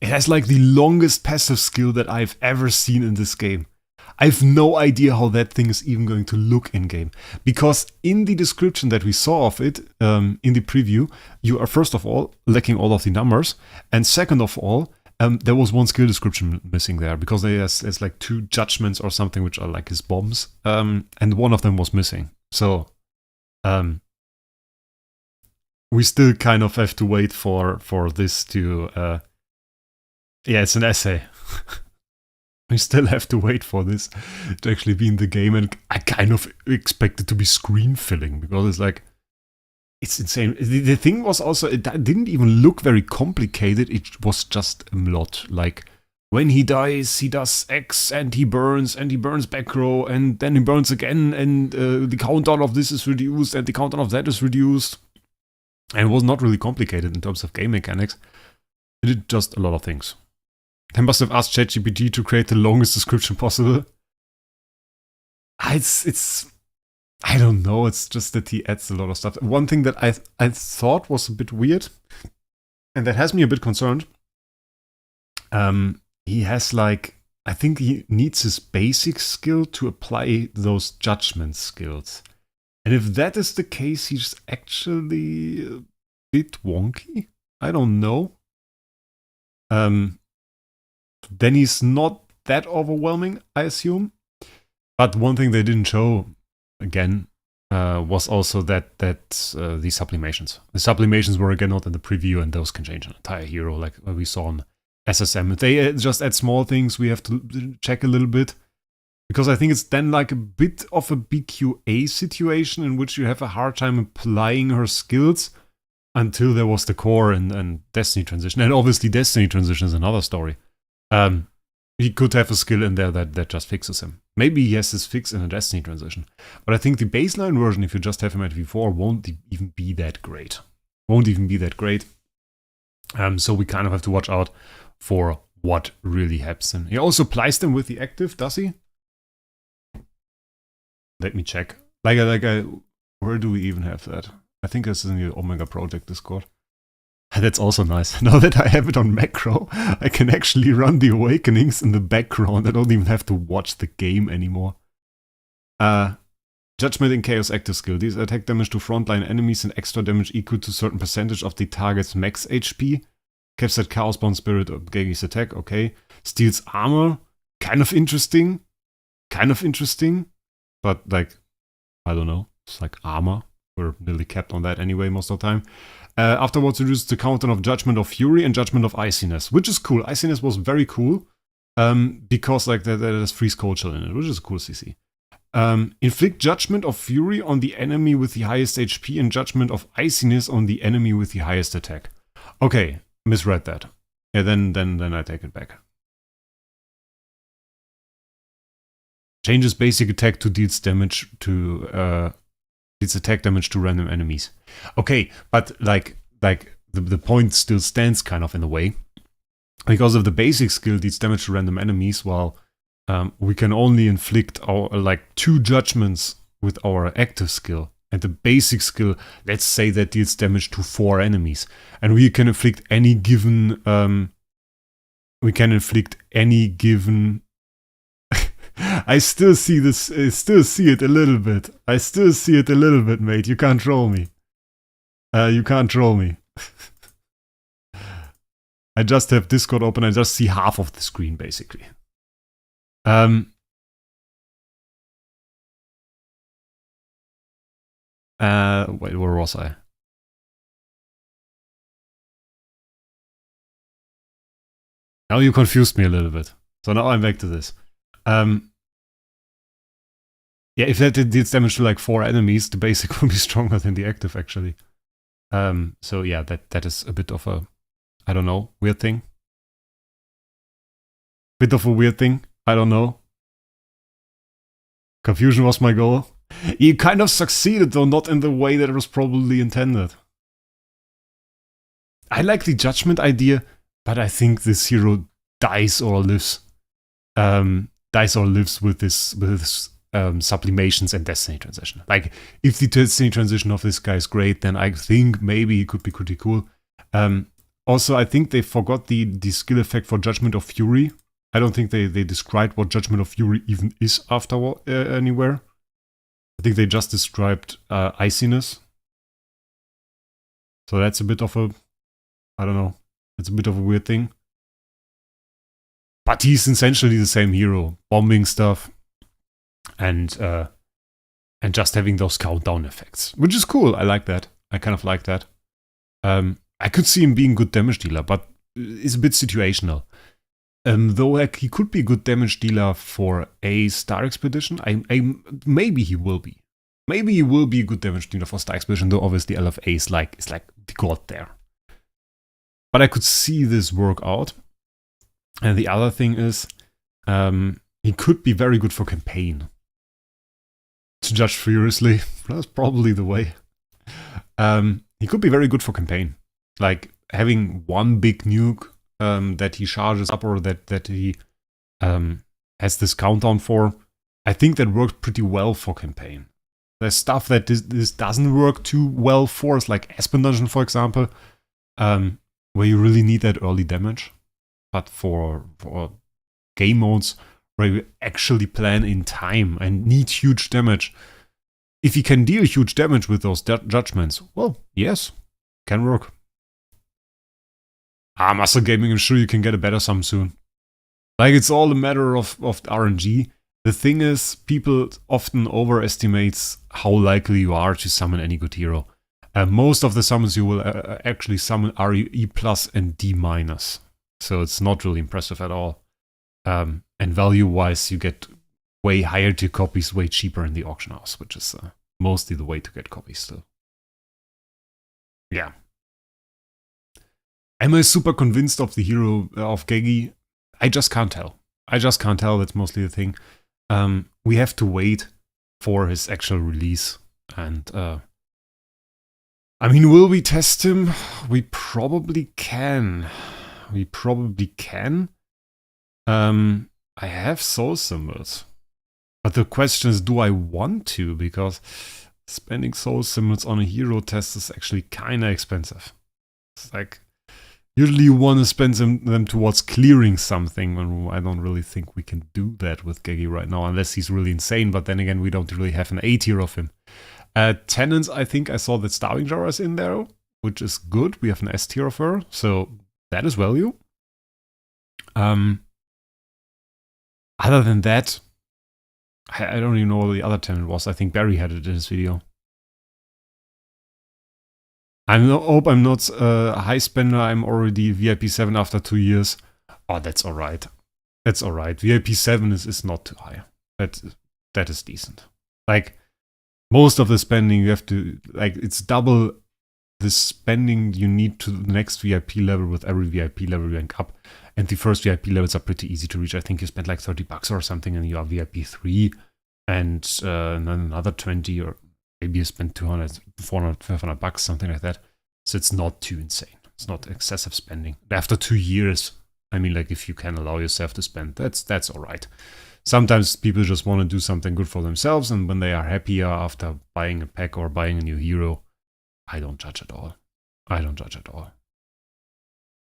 has like the longest passive skill that I've ever seen in this game. I have no idea how that thing is even going to look in game, because in the description that we saw of it in the preview, you are first of all lacking all of the numbers, and second of all, there was one skill description missing there, because there's like 2 judgments or something which are like his bombs, and one of them was missing. So we still kind of have to wait for this to yeah, it's an essay. We still have to wait for this to actually be in the game, and I kind of expect it to be screen filling, because it's like, it's insane. The thing was also, it didn't even look very complicated, it was just a lot. Like, when he dies, he does X and he burns back row and then he burns again and the countdown of this is reduced and the countdown of that is reduced. And it was not really complicated in terms of game mechanics. It did just a lot of things. They must have asked ChatGPT to create the longest description possible. It's I don't know, it's just that he adds a lot of stuff. One thing that I thought was a bit weird, and that has me a bit concerned, he has like, I think he needs his basic skill to apply those judgment skills. And if that is the case, he's actually a bit wonky. I don't know. Then he's not that overwhelming, I assume. But one thing they didn't show, again, was also that the sublimations. The sublimations were again not in the preview, and those can change an entire hero, like we saw on SSM. They just add small things we have to check a little bit. Because I think it's then like a bit of a BQA situation in which you have a hard time applying her skills until there was the core and Destiny transition. And obviously Destiny transition is another story. He could have a skill in there that just fixes him. Maybe he has his fix in a Destiny transition. But I think the baseline version, if you just have him at V4, won't even be that great. So we kind of have to watch out for what really helps him. He also applies them with the active, does he? Let me check. Where do we even have that? I think this is in the Omega Project Discord. That's also nice. Now that I have it on macro, I can actually run the Awakenings in the background. I don't even have to watch the game anymore. Judgment and Chaos active skill. These attack damage to frontline enemies and extra damage equal to a certain percentage of the target's max HP. Caps that Chaos Bound Spirit or Gegi's attack. Okay. Steals armor. Kind of interesting. But like, I don't know. It's like armor. We're nearly capped on that anyway most of the time. Afterwards, reduces the counter of Judgment of Fury and Judgment of Iciness, which is cool. Iciness was very cool because like there's Freeze Cold Chill in it, which is a cool CC. Inflict Judgment of Fury on the enemy with the highest HP and Judgment of Iciness on the enemy with the highest attack. Okay, misread that. Yeah, then I take it back. Changes basic attack to deals damage to deals attack damage to random enemies. Okay, but like the point still stands kind of in a way. Because of the basic skill deals damage to random enemies, while we can only inflict our 2 judgments with our active skill. And the basic skill, let's say that deals damage to 4 enemies. And we can inflict any given I still see this. I still see it a little bit. Mate. You can't troll me. I just have Discord open. I just see half of the screen, basically. Wait, where was I? Now you confused me a little bit. So now I'm back to this. Yeah, if that deals damage to 4 enemies, the basic will be stronger than the active, actually. So yeah, that is a bit of a, I don't know, weird thing. I don't know. Confusion was my goal. You kind of succeeded, though not in the way that it was probably intended. I like the judgment idea, but I think this hero dies or lives with this sublimations and Destiny transition. Like, if the Destiny transition of this guy is great, then I think maybe he could be pretty cool. Also, I think they forgot the skill effect for Judgment of Fury. I don't think they described what Judgment of Fury even is after anywhere. I think they just described iciness. So that's a bit of a, I don't know, it's a bit of a weird thing. But he's essentially the same hero, bombing stuff and just having those countdown effects, which is cool. I like that. I kind of like that. I could see him being good damage dealer, but it's a bit situational. Though he could be a good damage dealer for a Star Expedition, maybe he will be. Maybe he will be a good damage dealer for Star Expedition, though obviously LFA is like the god there. But I could see this work out. And the other thing is, he could be very good for campaign. To judge furiously, that's probably the way. He could be very good for campaign. Like having one big nuke that he charges up or that he has this countdown for. I think that works pretty well for campaign. There's stuff that this doesn't work too well for, it's like Aspen Dungeon, for example, where you really need that early damage. But for game modes where you actually plan in time and need huge damage, if you can deal huge damage with those judgments, well, yes, can work. Muscle Gaming, I'm sure you can get a better sum soon. Like, it's all a matter of RNG. The thing is, people often overestimate how likely you are to summon any good hero. Most of the summons you will actually summon are E+ and D-. So it's not really impressive at all. And value-wise, you get way higher tier copies way cheaper in the auction house, which is mostly the way to get copies still. Yeah. Am I super convinced of the hero of Gegi? I just can't tell. That's mostly the thing. We have to wait for his actual release. And, I mean, will we test him? We probably can. I have soul symbols. But the question is, do I want to? Because spending soul symbols on a hero test is actually kinda expensive. It's like, usually you want to spend them towards clearing something, and I don't really think we can do that with Gegi right now, unless he's really insane, but then again, we don't really have an A tier of him. Tenants, I think I saw that Starving Jar is in there, which is good. We have an S tier of her, so that is value. Other than that, I don't even know what the other tenant was. I think Barry had it in his video. I hope I'm not a high spender. I'm already VIP 7 after 2 years. Oh, that's alright. That's alright. VIP 7 is not too high. That is decent. Like, most of the spending you have to, like, it's double the spending you need to the next VIP level with every VIP level you rank up. And the first VIP levels are pretty easy to reach. I think you spend like $30 or something and you are VIP 3. And then another 20, or maybe you spend 200, 400, $500, something like that. So it's not too insane. It's not excessive spending. After 2 years, I mean, like, if you can allow yourself to spend, that's all right. Sometimes people just want to do something good for themselves, and when they are happier after buying a pack or buying a new hero, I don't judge at all.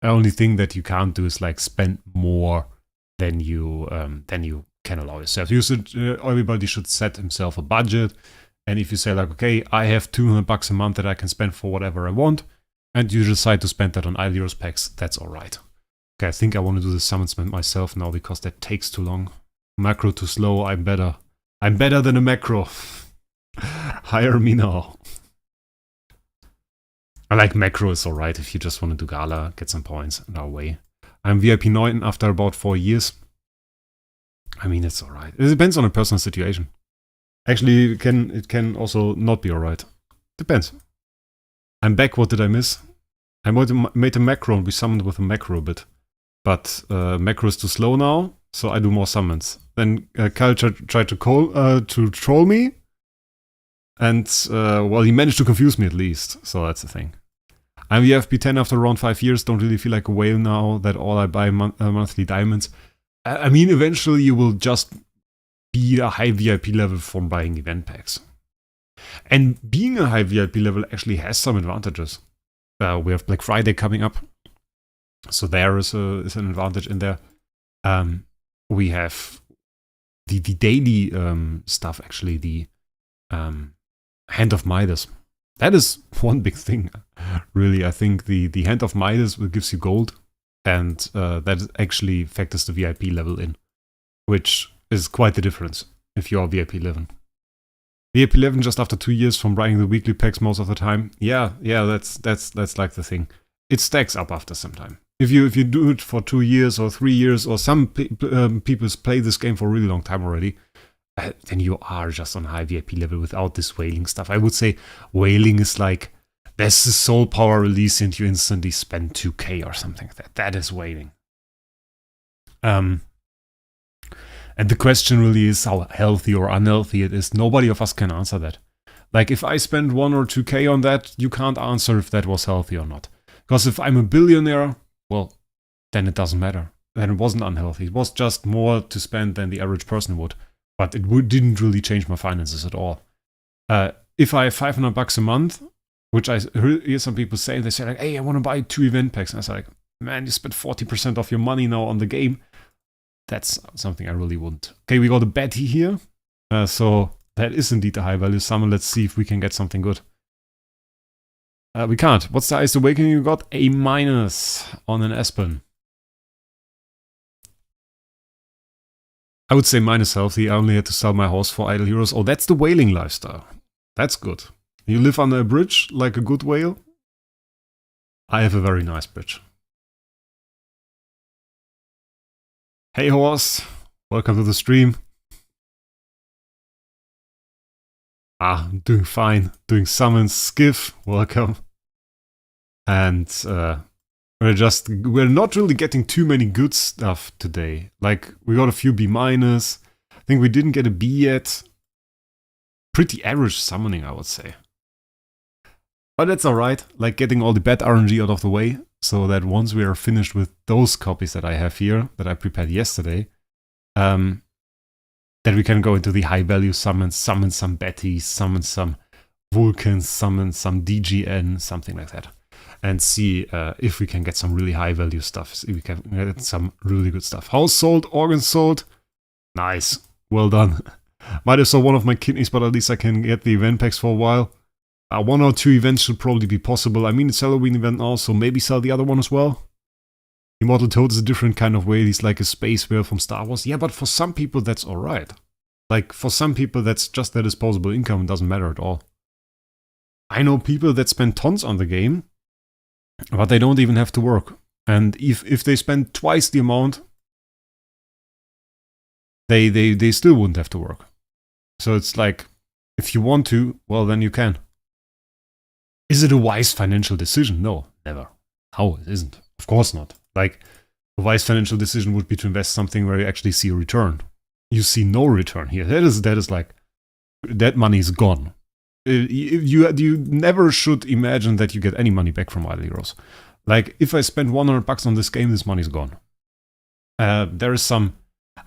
The only thing that you can't do is like spend more than you can allow yourself. Everybody should set himself a budget. And if you say like, okay, I have $200 a month that I can spend for whatever I want, and you decide to spend that on Ilio's packs, that's alright. Okay, I think I want to do the summons myself now because that takes too long. Macro too slow, I'm better. I'm better than a macro. Hire me now. I like macro is alright if you just want to do Gala, get some points in our way. I'm VIP 9 after about 4 years. I mean, it's alright. It depends on a personal situation. Actually, it can also not be alright. Depends. I'm back, what did I miss? I made a macro and we summoned with a macro a bit. But macro is too slow now, so I do more summons. Then Kyle tried to troll me. And, well, he managed to confuse me at least, so that's the thing. I'm VIP 10 after around 5 years, don't really feel like a whale now that all I buy monthly diamonds. I mean, eventually you will just be a high VIP level from buying event packs. And being a high VIP level actually has some advantages. We have Black Friday coming up, so there is an advantage in there. We have the daily stuff, actually, the Hand of Midas. That is one big thing, really. I think the Hand of Midas gives you gold, and that actually factors the VIP level in, which is quite the difference if you are VIP 11. VIP 11 just after 2 years from buying the weekly packs most of the time. Yeah, that's like the thing. It stacks up after some time. If you do it for 2 years or 3 years, or some people play this game for a really long time already, then you are just on high VIP level without this whaling stuff. I would say whaling is like, there's the soul power release and you instantly spend 2k or something like that. That is whaling. And the question really is how healthy or unhealthy it is. Nobody of us can answer that. Like if I spend 1 or 2K on that, you can't answer if that was healthy or not. Because if I'm a billionaire, well, then it doesn't matter. Then it wasn't unhealthy. It was just more to spend than the average person would. But it didn't really change my finances at all. If I have $500 a month, which I hear some people say, they say like, hey, I want to buy 2 event packs. And I say like, man, you spent 40% of your money now on the game. That's something I really wouldn't. Okay, we got a Betty here. So that is indeed a high value summon. Let's see if we can get something good. We can't. What's the highest awakening you got? A- on an Aspen. I would say minus healthy. I only had to sell my house for idle heroes. Oh, that's the whaling lifestyle. That's good. You live under a bridge like a good whale. I have a very nice bridge. Hey horse, welcome to the stream. Doing fine. Doing summons. Skiff, welcome. And we're not really getting too many good stuff today. Like, we got a few B-. I think we didn't get a B yet. Pretty average summoning, I would say. But that's alright. Like, getting all the bad RNG out of the way, so that once we are finished with those copies that I have here, that I prepared yesterday, then we can go into the high value summons, summon some Bettys, summon some Vulcans, summon some DGN, something like that. And see if we can get some really high value stuff. See if we can get some really good stuff. House sold, organ sold. Nice. Well done. Might have sold one of my kidneys, but at least I can get the event packs for a while. 1 or 2 events should probably be possible. I mean, it's Halloween event now, so maybe sell the other one as well. Immortal Toad is a different kind of whale. He's like a space whale from Star Wars. Yeah, but for some people that's alright. Like, for some people that's just their disposable income and doesn't matter at all. I know people that spend tons on the game, but they don't even have to work. And if they spend twice the amount, they still wouldn't have to work. So it's like, if you want to, well, then you can. Is it a wise financial decision? No, never. How? It isn't. Of course not. Like, a wise financial decision would be to invest something where you actually see a return. You see no return here. That is like, that money is gone. You never should imagine that you get any money back from idle heroes. Like, if I spend $100 on this game, this money's gone. There is some...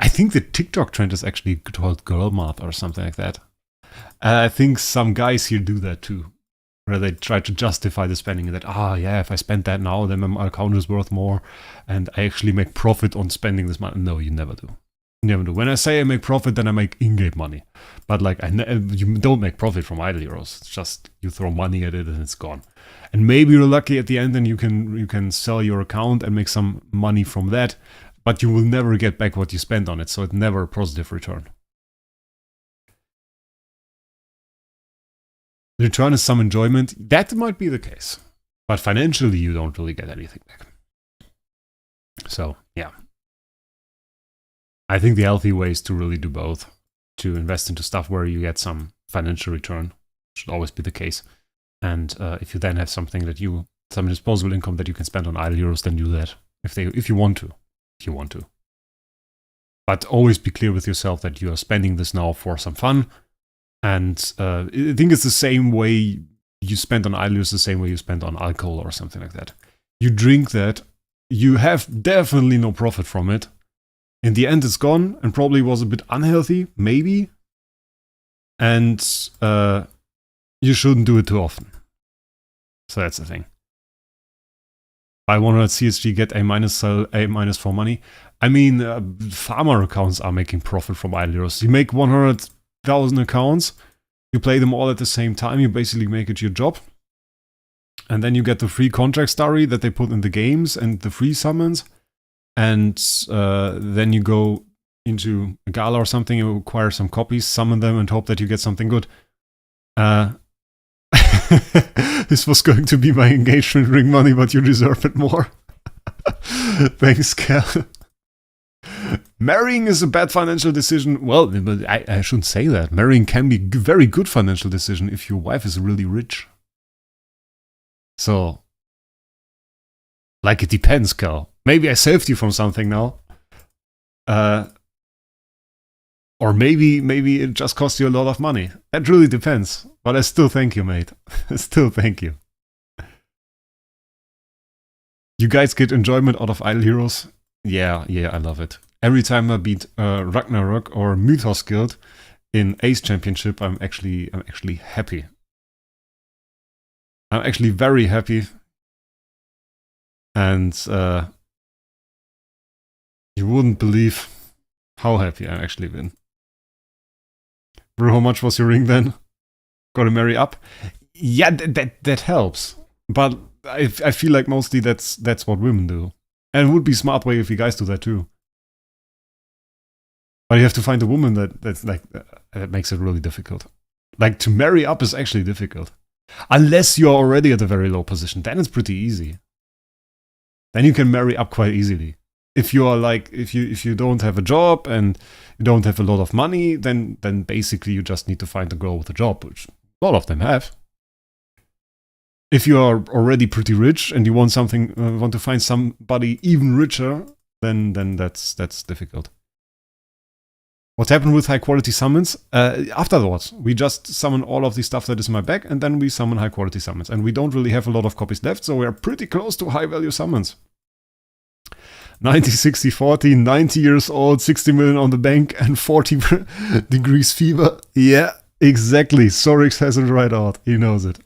I think the TikTok trend is actually called girl math or something like that. I think some guys here do that too. Where they try to justify the spending that, yeah, if I spend that now, then my account is worth more. And I actually make profit on spending this money. No, you never do. You never do. When I say I make profit, then I make in-game money. But like, you don't make profit from idle heroes. It's just, you throw money at it and it's gone. And maybe you're lucky at the end and you can sell your account and make some money from that. But you will never get back what you spent on it. So it's never a positive return. The return is some enjoyment. That might be the case. But financially, you don't really get anything back. So, yeah. I think the healthy way is to really do both. To invest into stuff where you get some financial return. Should always be the case. And if you then have something that some disposable income that you can spend on idle heroes, then do that. If you want to. If you want to. But always be clear with yourself that you are spending this now for some fun. And I think it's the same way you spend on idle heroes, the same way you spend on alcohol or something like that. You drink that, you have definitely no profit from it. In the end, it's gone and probably was a bit unhealthy, maybe. And you shouldn't do it too often. So that's the thing. Buy 100 CSG, get A-, sell A- for money. I mean, farmer accounts are making profit from idle heroes. You make 100,000 accounts, you play them all at the same time, you basically make it your job. And then you get the free contract story that they put in the games and the free summons. And then you go into a Gala or something, you acquire some copies, summon them, and hope that you get something good. This was going to be my engagement ring money, but you deserve it more. Thanks, Cal. Marrying is a bad financial decision. Well, but I shouldn't say that. Marrying can be a very good financial decision if your wife is really rich. So, like, it depends, Cal. Maybe I saved you from something now. Or maybe it just costs you a lot of money. That really depends. But I still thank you, mate. I still thank you. You guys get enjoyment out of Idle Heroes? Yeah, I love it. Every time I beat Ragnarok or Mythos Guild in Ace Championship, I'm actually happy. I'm actually very happy. And you wouldn't believe how happy I actually been. Bro, how much was your ring then? Gotta marry up? Yeah, that helps. But I feel like mostly that's what women do. And it would be a smart way if you guys do that too. But you have to find a woman that makes it really difficult. Like, to marry up is actually difficult. Unless you're already at a very low position, then it's pretty easy. Then you can marry up quite easily. If you are like, if you don't have a job and you don't have a lot of money, then basically you just need to find a girl with a job, which a lot of them have. If you are already pretty rich and you want to find somebody even richer, then that's difficult. What happened with high quality summons? Afterwards, we just summon all of the stuff that is in my bag, and then we summon high quality summons. And we don't really have a lot of copies left, so we are pretty close to high value summons. 90, 60, 40, 90 years old, 60 million on the bank, and 40 degrees fever. Yeah, exactly. Sorix has it right out. He knows it.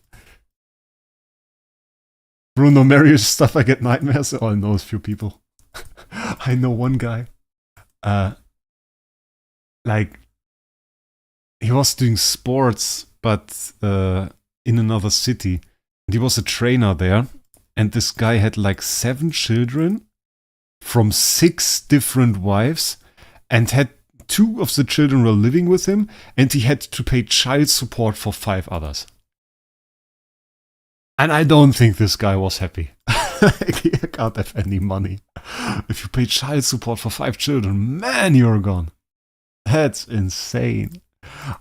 Bruno marriage stuff, I get nightmares. Oh, I know a few people. I know one guy. Like, he was doing sports, but in another city. And he was a trainer there. And this guy had like 7 children from 6 different wives, and had 2 of the children were living with him, and he had to pay child support for 5 others. And I don't think this guy was happy. He can't have any money. If you pay child support for 5 children, man, you're gone. That's insane.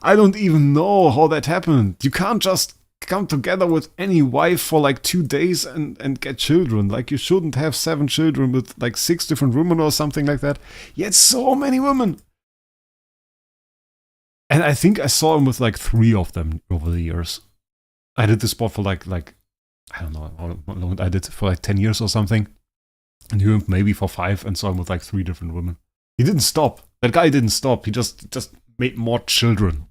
I don't even know how that happened. You can't just come together with any wife for like 2 days and get children. Like, you shouldn't have 7 children with like 6 different women or something like that. Yet so many women. And I think I saw him with like 3 of them over the years. I did this sport for like I don't know how long I did, for like 10 years or something. And knew him maybe for 5 and saw him with like 3 different women. He didn't stop. That guy didn't stop. He just made more children.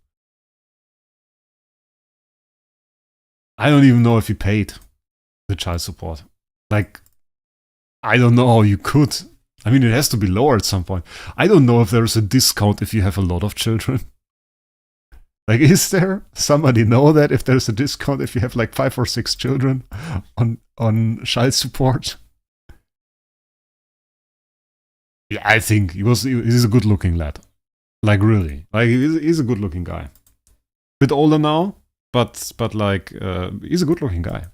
I don't even know if he paid the child support. Like, I don't know how you could. I mean, it has to be lower at some point. I don't know if there's a discount if you have a lot of children. Like, is there? Somebody know that if there's a discount if you have like 5 or 6 children on child support? Yeah, I think he's a good looking lad. Like, really. Like, he's a good looking guy. Bit older now, but like, he's a good looking guy.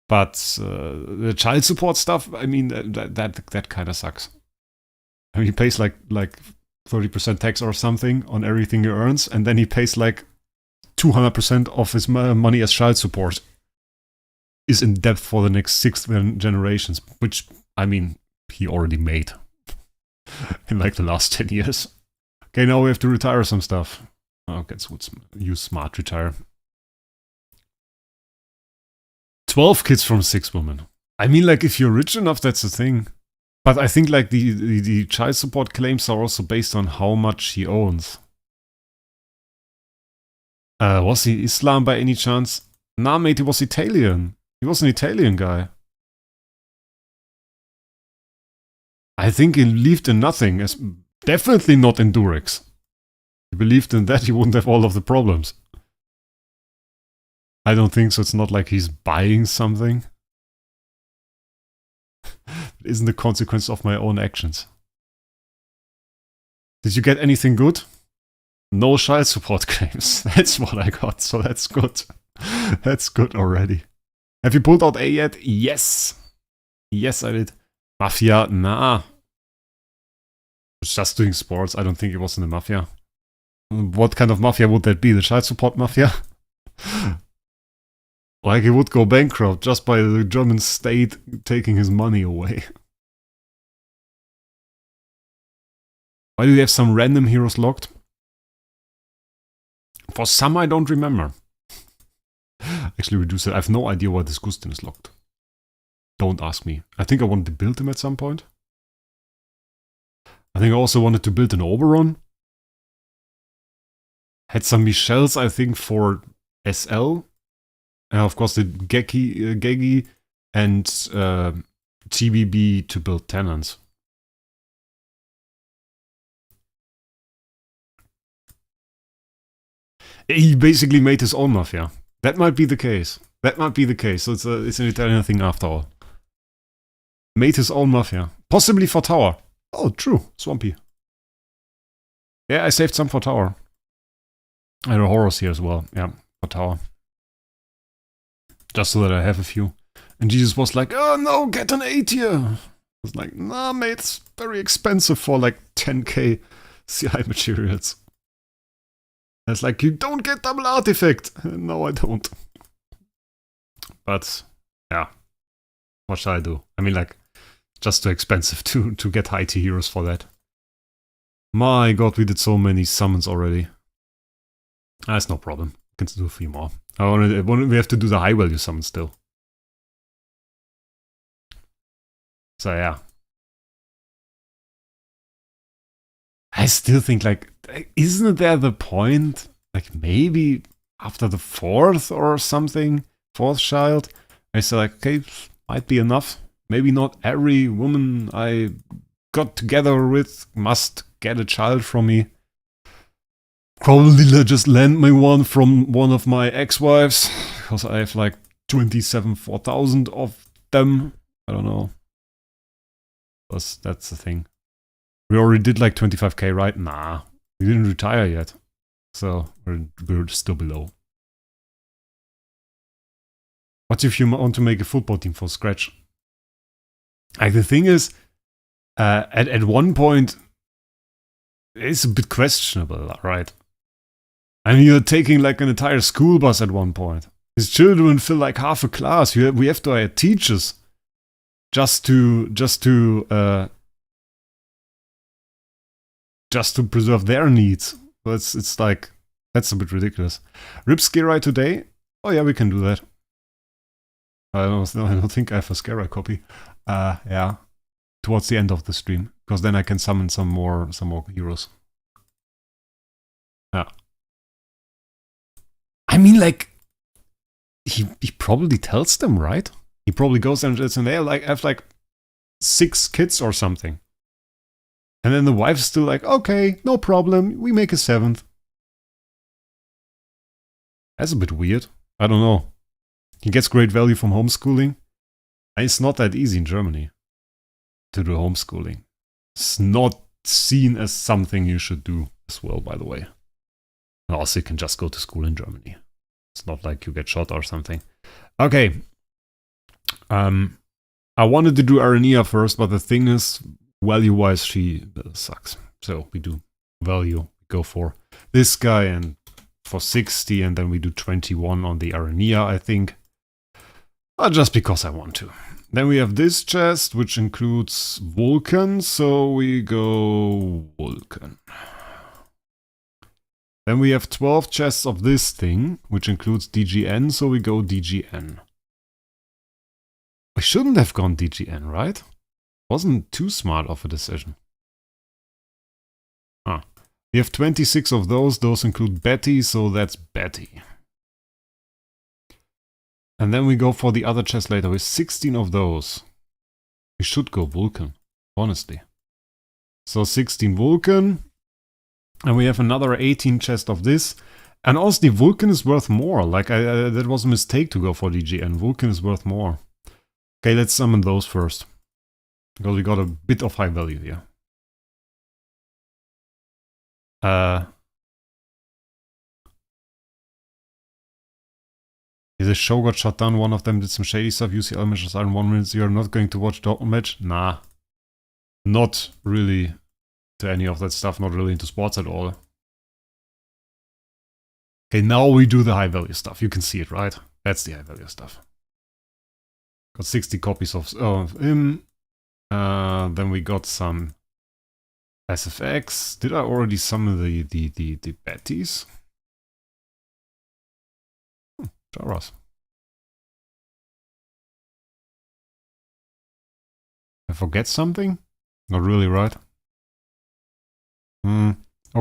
But the child support stuff, I mean, that kind of sucks. I mean, he pays like 30% tax or something on everything he earns, and then he pays like 200% of his money as child support. Is in debt for the next 6 generations, which, I mean, he already made in like the last 10 years. Okay, now we have to retire some stuff. Okay, so use smart retire. 12 kids from 6 women. I mean, like, if you're rich enough, that's the thing. But I think like the child support claims are also based on how much he owns. Was he Islam by any chance? Nah, mate, he was Italian. He was an Italian guy. I think he believed in nothing. Definitely not in Durex. He believed in that, he wouldn't have all of the problems. I don't think so. It's not like he's buying something. It isn't the consequence of my own actions. Did you get anything good? No child support claims. That's what I got, so that's good. That's good already. Have you pulled out A yet? Yes. Yes, I did. Mafia? Nah. It's just doing sports. I don't think it was in the Mafia. What kind of Mafia would that be? The child support Mafia? Like, he would go bankrupt just by the German state taking his money away. Why do we have some random heroes locked? For some I don't remember. Actually reduce it. I have no idea why this Gustin is locked. Don't ask me. I think I wanted to build him at some point. I think I also wanted to build an Oberon. Had some Michelles, I think, for SL. And of course the Gegi and TBB to build tenants. He basically made his own mafia. That might be the case. That might be the case. So it's an Italian thing after all. Made his own mafia. Possibly for tower. Oh, true. Swampy. Yeah, I saved some for tower. I have horrors here as well. Yeah, for tower. Just so that I have a few. And Jesus was like, oh no, get an A tier. I was like, nah, mate, it's very expensive for like 10k CI materials. It's like, you don't get double artifact. No, I don't. But, yeah. What shall I do? I mean, like, just too expensive to get high tier heroes for that. My god, we did so many summons already. That's no problem. We can do a few more. We have to do the high value summon still. So yeah. I still think, like, isn't there the point? Like, maybe after the fourth or something, fourth child, I say like, okay, might be enough. Maybe not every woman I got together with must get a child from me. Probably just land me one from one of my ex-wives, because I have like 27,000 of them. I don't know. That's the thing. We already did like 25k, right? Nah, we didn't retire yet. So we're still below. What if you want to make a football team from scratch? Like, the thing is, at one point, it's a bit questionable, right? I mean, you're taking like an entire school bus at one point. His children fill like half a class. We have to hire teachers just to preserve their needs. So it's like, that's a bit ridiculous. Rip Scarai today? Oh yeah, we can do that. I don't think I have a Scarai copy. Yeah, towards the end of the stream, because then I can summon some more heroes. Yeah. I mean, like, he probably tells them, right? He probably goes and they like have like 6 kids or something. And then the wife's still like, okay, no problem, we make a 7th. That's a bit weird. I don't know. He gets great value from homeschooling. And it's not that easy in Germany to do homeschooling. It's not seen as something you should do as well, by the way. And also, you can just go to school in Germany. It's not like you get shot or something. Okay. I wanted to do Arania first, but the thing is, value-wise, she sucks. So we do value. We go for this guy and for 60, and then we do 21 on the Arania, I think. Just because I want to. Then we have this chest, which includes Vulcan, so we go Vulcan. Then we have 12 chests of this thing, which includes DGN, so we go DGN. I shouldn't have gone DGN, right? Wasn't too smart of a decision. We have 26 of those. Those include Betty, so that's Betty. And then we go for the other chest later with 16 of those. We should go Vulcan, honestly. So 16 Vulcan. And we have another 18 chest of this. And also the Vulcan is worth more. Like, that was a mistake to go for DGN. Vulcan is worth more. Okay, let's summon those first. Because we got a bit of high value here. The show got shut down. One of them did some shady stuff. UCL matches are in 1 minute. You're not going to watch Dortmund match? Nah. Not really to any of that stuff. Not really into sports at all. Okay, now we do the high value stuff. You can see it, right? That's the high value stuff. Got 60 copies of him. Then we got some SFX. Did I already summon the Betties? Jaras. I forget something? Not really, right? Oh,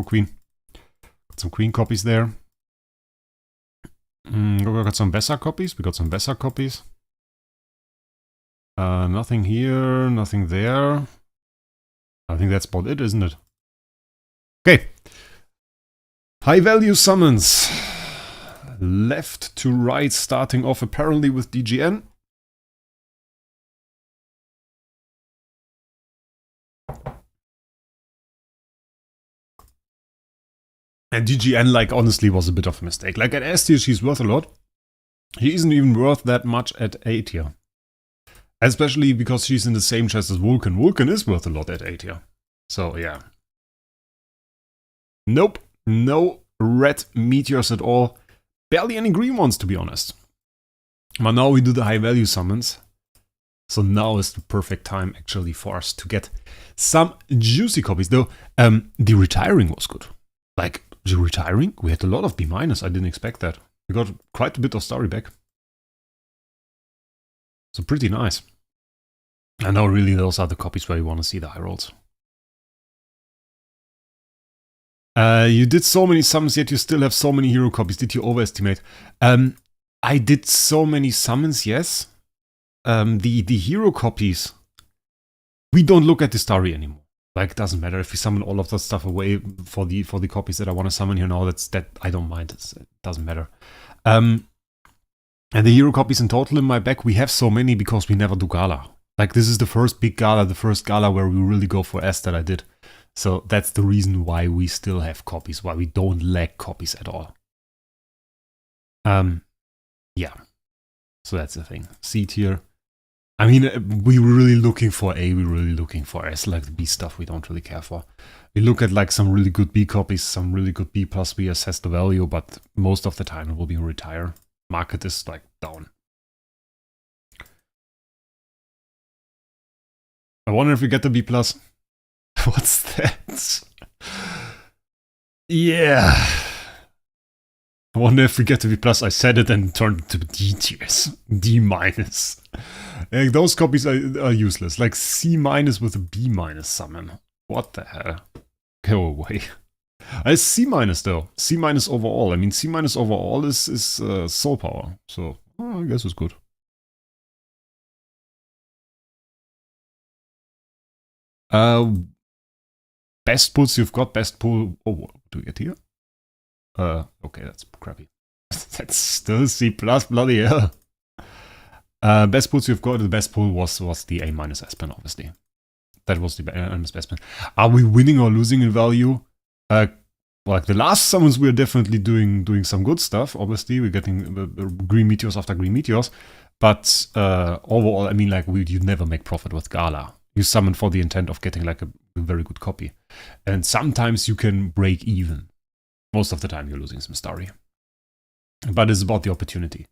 Queen. Got some Queen copies there. We got some Vesa copies. Nothing here, nothing there. I think that's about it, isn't it? Okay. High value summons. Left to right, starting off apparently with DGN. And DGN, like, honestly was a bit of a mistake. Like, at S tier, she's worth a lot. She isn't even worth that much at A tier. Especially because she's in the same chest as Vulcan. Vulcan is worth a lot at A tier. So, yeah. Nope. No red meteors at all. Barely any green ones, to be honest. But now we do the high value summons. So now is the perfect time, actually, for us to get some juicy copies. Though, the retiring was good. Like, the retiring, we had a lot of B-. I didn't expect that. We got quite a bit of Starry back. So pretty nice. And now really those are the copies where you want to see the high rolls. You did so many summons, yet you still have so many hero copies. Did you overestimate? I did so many summons, yes. The hero copies, we don't look at the Starry anymore. Like, it doesn't matter if we summon all of that stuff away for the copies that I want to summon here now. That I don't mind. It doesn't matter. And the hero copies in total in my back, we have so many because we never do Gala. Like, this is the first big Gala, the first Gala where we really go for S that I did. So that's the reason why we still have copies, why we don't lack copies at all. Yeah. So that's the thing. C tier. I mean, we were really looking for A, we're really looking for S, like the B stuff we don't really care for. We look at like some really good B copies, some really good B plus, we assess the value, but most of the time it will be retire. Market is like down. I wonder if we get the B plus. What's that? Yeah. I wonder if we get to B plus. I said it and turned it to D tiers. D minus. Like, those copies are useless. Like C minus with a B minus summon. What the hell? Go away. C minus though. C minus overall. I mean, C minus overall is soul power. So I guess it's good. Best pulls you've got. Best pull. Oh, what do we get here? Okay, that's crappy. That's still C plus, bloody hell. Best pulls you've got. The best pull was the A minus S-pen, obviously. That was the S-pen. Are we winning or losing in value? Like the last summons, we're definitely doing some good stuff. Obviously, we're getting green meteors after green meteors. But overall, I mean, like, you never make profit with Gala. You summon for the intent of getting like a very good copy. And sometimes you can break even. Most of the time you're losing some Starry. But it's about the opportunity.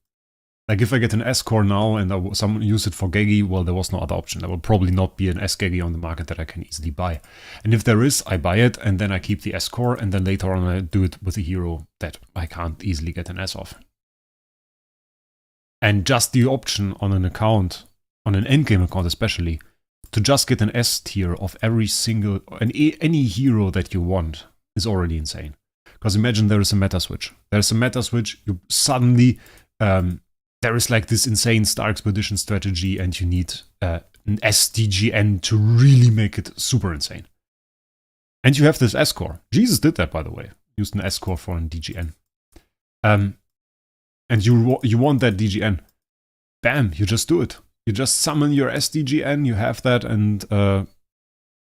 Like, if I get an S-core now and someone use it for Gegi, well, there was no other option. There will probably not be an S-Gegi on the market that I can easily buy. And if there is, I buy it, and then I keep the S-core, and then later on I do it with a hero that I can't easily get an S off. And just the option on an account, on an endgame account especially, to just get an S tier of every single, any hero that you want is already insane. Because imagine there is a meta switch. There's a meta switch, you suddenly, there is like this insane Star Expedition strategy and you need an SDGN to really make it super insane. And you have this S-core. Jesus did that, by the way. Used an S-core for an DGN. And you want that DGN. Bam, you just do it. You just summon your SDGN, you have that, and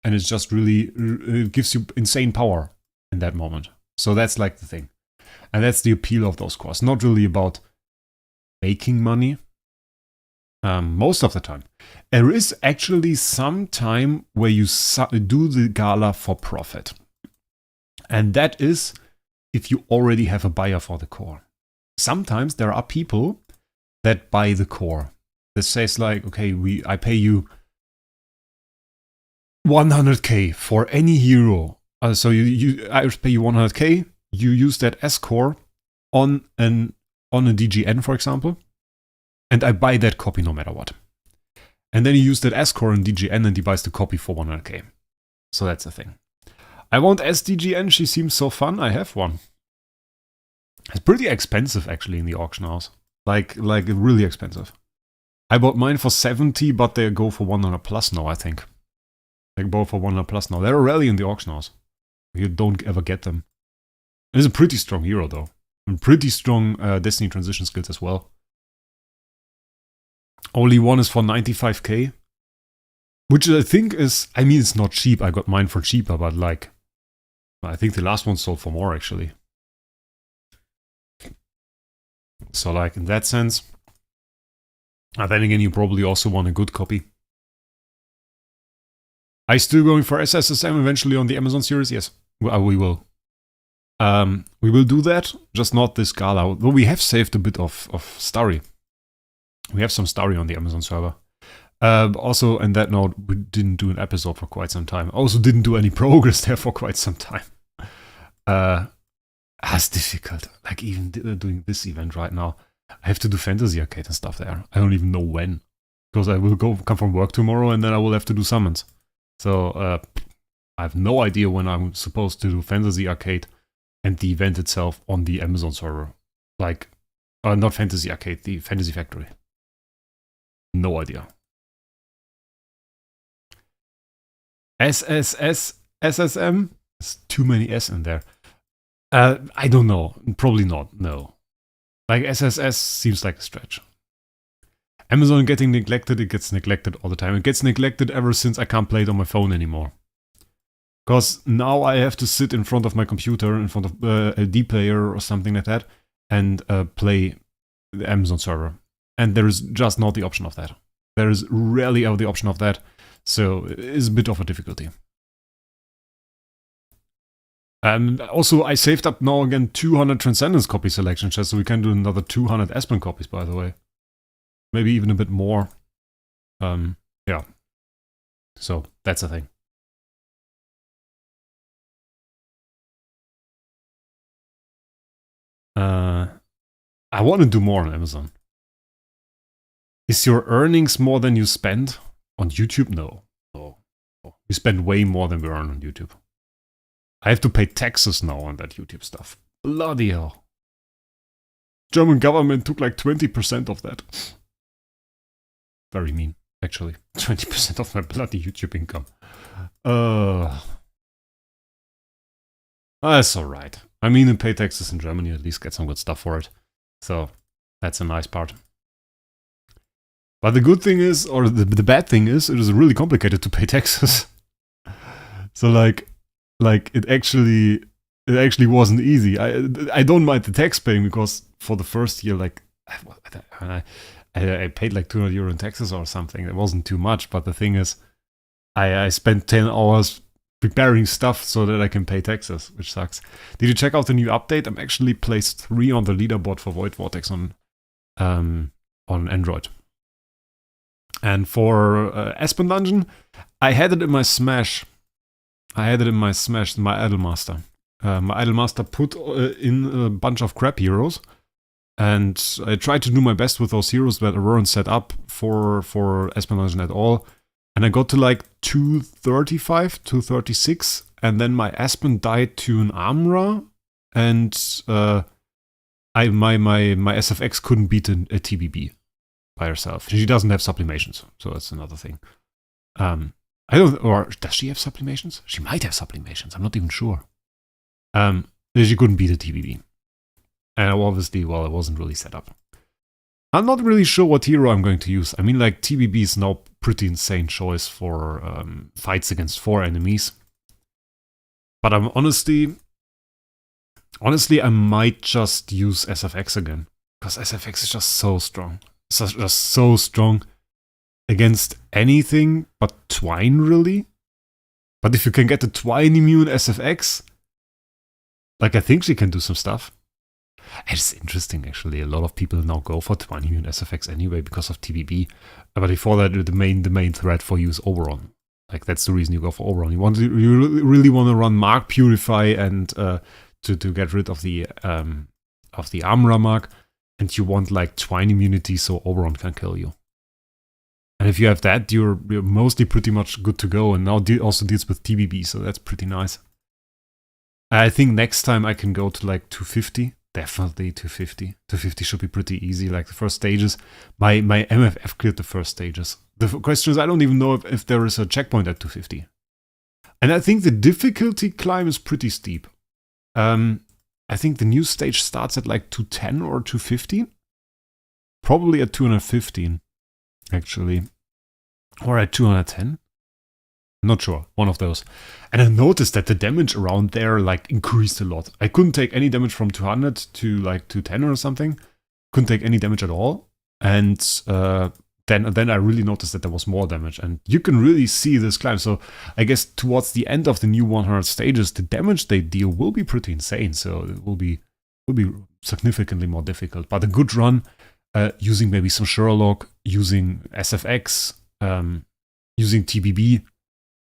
it's just really, it gives you insane power in that moment. So that's like the thing. And that's the appeal of those cores. Not really about making money. Most of the time. There is actually some time where you do the Gala for profit. And that is if you already have a buyer for the core. Sometimes there are people that buy the core. That says like, okay, I pay you 100k for any hero. So I pay you 100k. You use that S core on a DGN, for example, and I buy that copy no matter what. And then you use that S core in DGN and he buys the copy for 100k. So that's the thing. I want SDGN. She seems so fun. I have one. It's pretty expensive actually in the auction house. Like really expensive. I bought mine for 70, but they go for 100 plus now, I think. They go for 100 plus now. They're rarely in the auction house. You don't ever get them. It's a pretty strong hero though. And pretty strong Destiny transition skills as well. Only one is for 95k. Which I think is, I mean, it's not cheap. I got mine for cheaper, but like, I think the last one sold for more actually. So like in that sense. Then again, you probably also want a good copy. Are you still going for SSSM eventually on the Amazon series? Yes, we will. We will do that, just not this Gala. Though we have saved a bit of Starry. We have some Starry on the Amazon server. Also, in that note, we didn't do an episode for quite some time. Also didn't do any progress there for quite some time. It's difficult. Like even doing this event right now. I have to do Fantasy Arcade and stuff there. I don't even know when. Because I will come from work tomorrow and then I will have to do summons. So, I have no idea when I'm supposed to do Fantasy Arcade and the event itself on the Amazon server. Like, not Fantasy Arcade, the Fantasy Factory. No idea. SSM? There's too many S in there. I don't know. Probably not, no. Like SSS seems like a stretch. Amazon getting neglected, it gets neglected all the time. It gets neglected ever since I can't play it on my phone anymore. Because now I have to sit in front of my computer, in front of a D player or something like that, and play the Amazon server. And there is just not the option of that. There is rarely ever the option of that. So it's a bit of a difficulty. Also, I saved up now again 200 Transcendence copy selection chests, so we can do another 200 Aspen copies, by the way. Maybe even a bit more. Yeah. So, that's the thing. I want to do more on Amazon. Is your earnings more than you spend? On YouTube? No. No. We spend way more than we earn on YouTube. I have to pay taxes now on that YouTube stuff. Bloody hell. German government took like 20% of that. Very mean, actually. 20% of my bloody YouTube income. That's alright. I mean, pay taxes in Germany, at least get some good stuff for it. So, that's a nice part. But the good thing is, or the bad thing is, it is really complicated to pay taxes. So like it actually wasn't easy. I don't mind the tax paying because for the first year, like I paid like €200 in taxes or something. It wasn't too much, but the thing is, I spent 10 hours preparing stuff so that I can pay taxes, which sucks. Did you check out the new update? I'm actually placed 3 on the leaderboard for Vortex on Android. And for Aspen Dungeon, I had it in my Smash. My Idolmaster. My Idolmaster put in a bunch of crap heroes. And I tried to do my best with those heroes that weren't set up for Aspen Dungeon at all. And I got to like 235, 236. And then my Aspen died to an Amra. And my SFX couldn't beat a TBB by herself. She doesn't have sublimations, so that's another thing. I don't, or does she have sublimations? She might have sublimations, I'm not even sure. She couldn't beat a TBB. And obviously, well, it wasn't really set up. I'm not really sure what hero I'm going to use. I mean, like, TBB is now pretty insane choice for fights against 4 enemies. But I'm honestly, I might just use SFX again. Because SFX is just so strong. It's just so strong against anything but Twine, really. But if you can get the Twine immune SFX, like, I think she can do some stuff. It's interesting, actually. A lot of people now go for Twine immune SFX anyway because of TBB. But before that, the main threat for you is Oberon. Like that's the reason you go for Oberon. You really want to run Mark Purify and to get rid of the Armorer Mark, and you want like Twine immunity so Oberon can kill you. And if you have that, you're mostly pretty much good to go. And now also deals with TBB, so that's pretty nice. I think next time I can go to like 250. Definitely 250. 250 should be pretty easy. Like the first stages, my MFF cleared the first stages. The question is, I don't even know if there is a checkpoint at 250. And I think the difficulty climb is pretty steep. I think the new stage starts at like 210 or 215. Probably at 215, actually. Or at 210. Not sure, one of those. And I noticed that the damage around there like increased a lot. I couldn't take any damage from 200 to like 210 or something. Couldn't take any damage at all. And then I really noticed that there was more damage. And you can really see this climb. So I guess towards the end of the new 100 stages, the damage they deal will be pretty insane. So it will be significantly more difficult. But a good run, using maybe some Sherlock, using SFX, using TBB,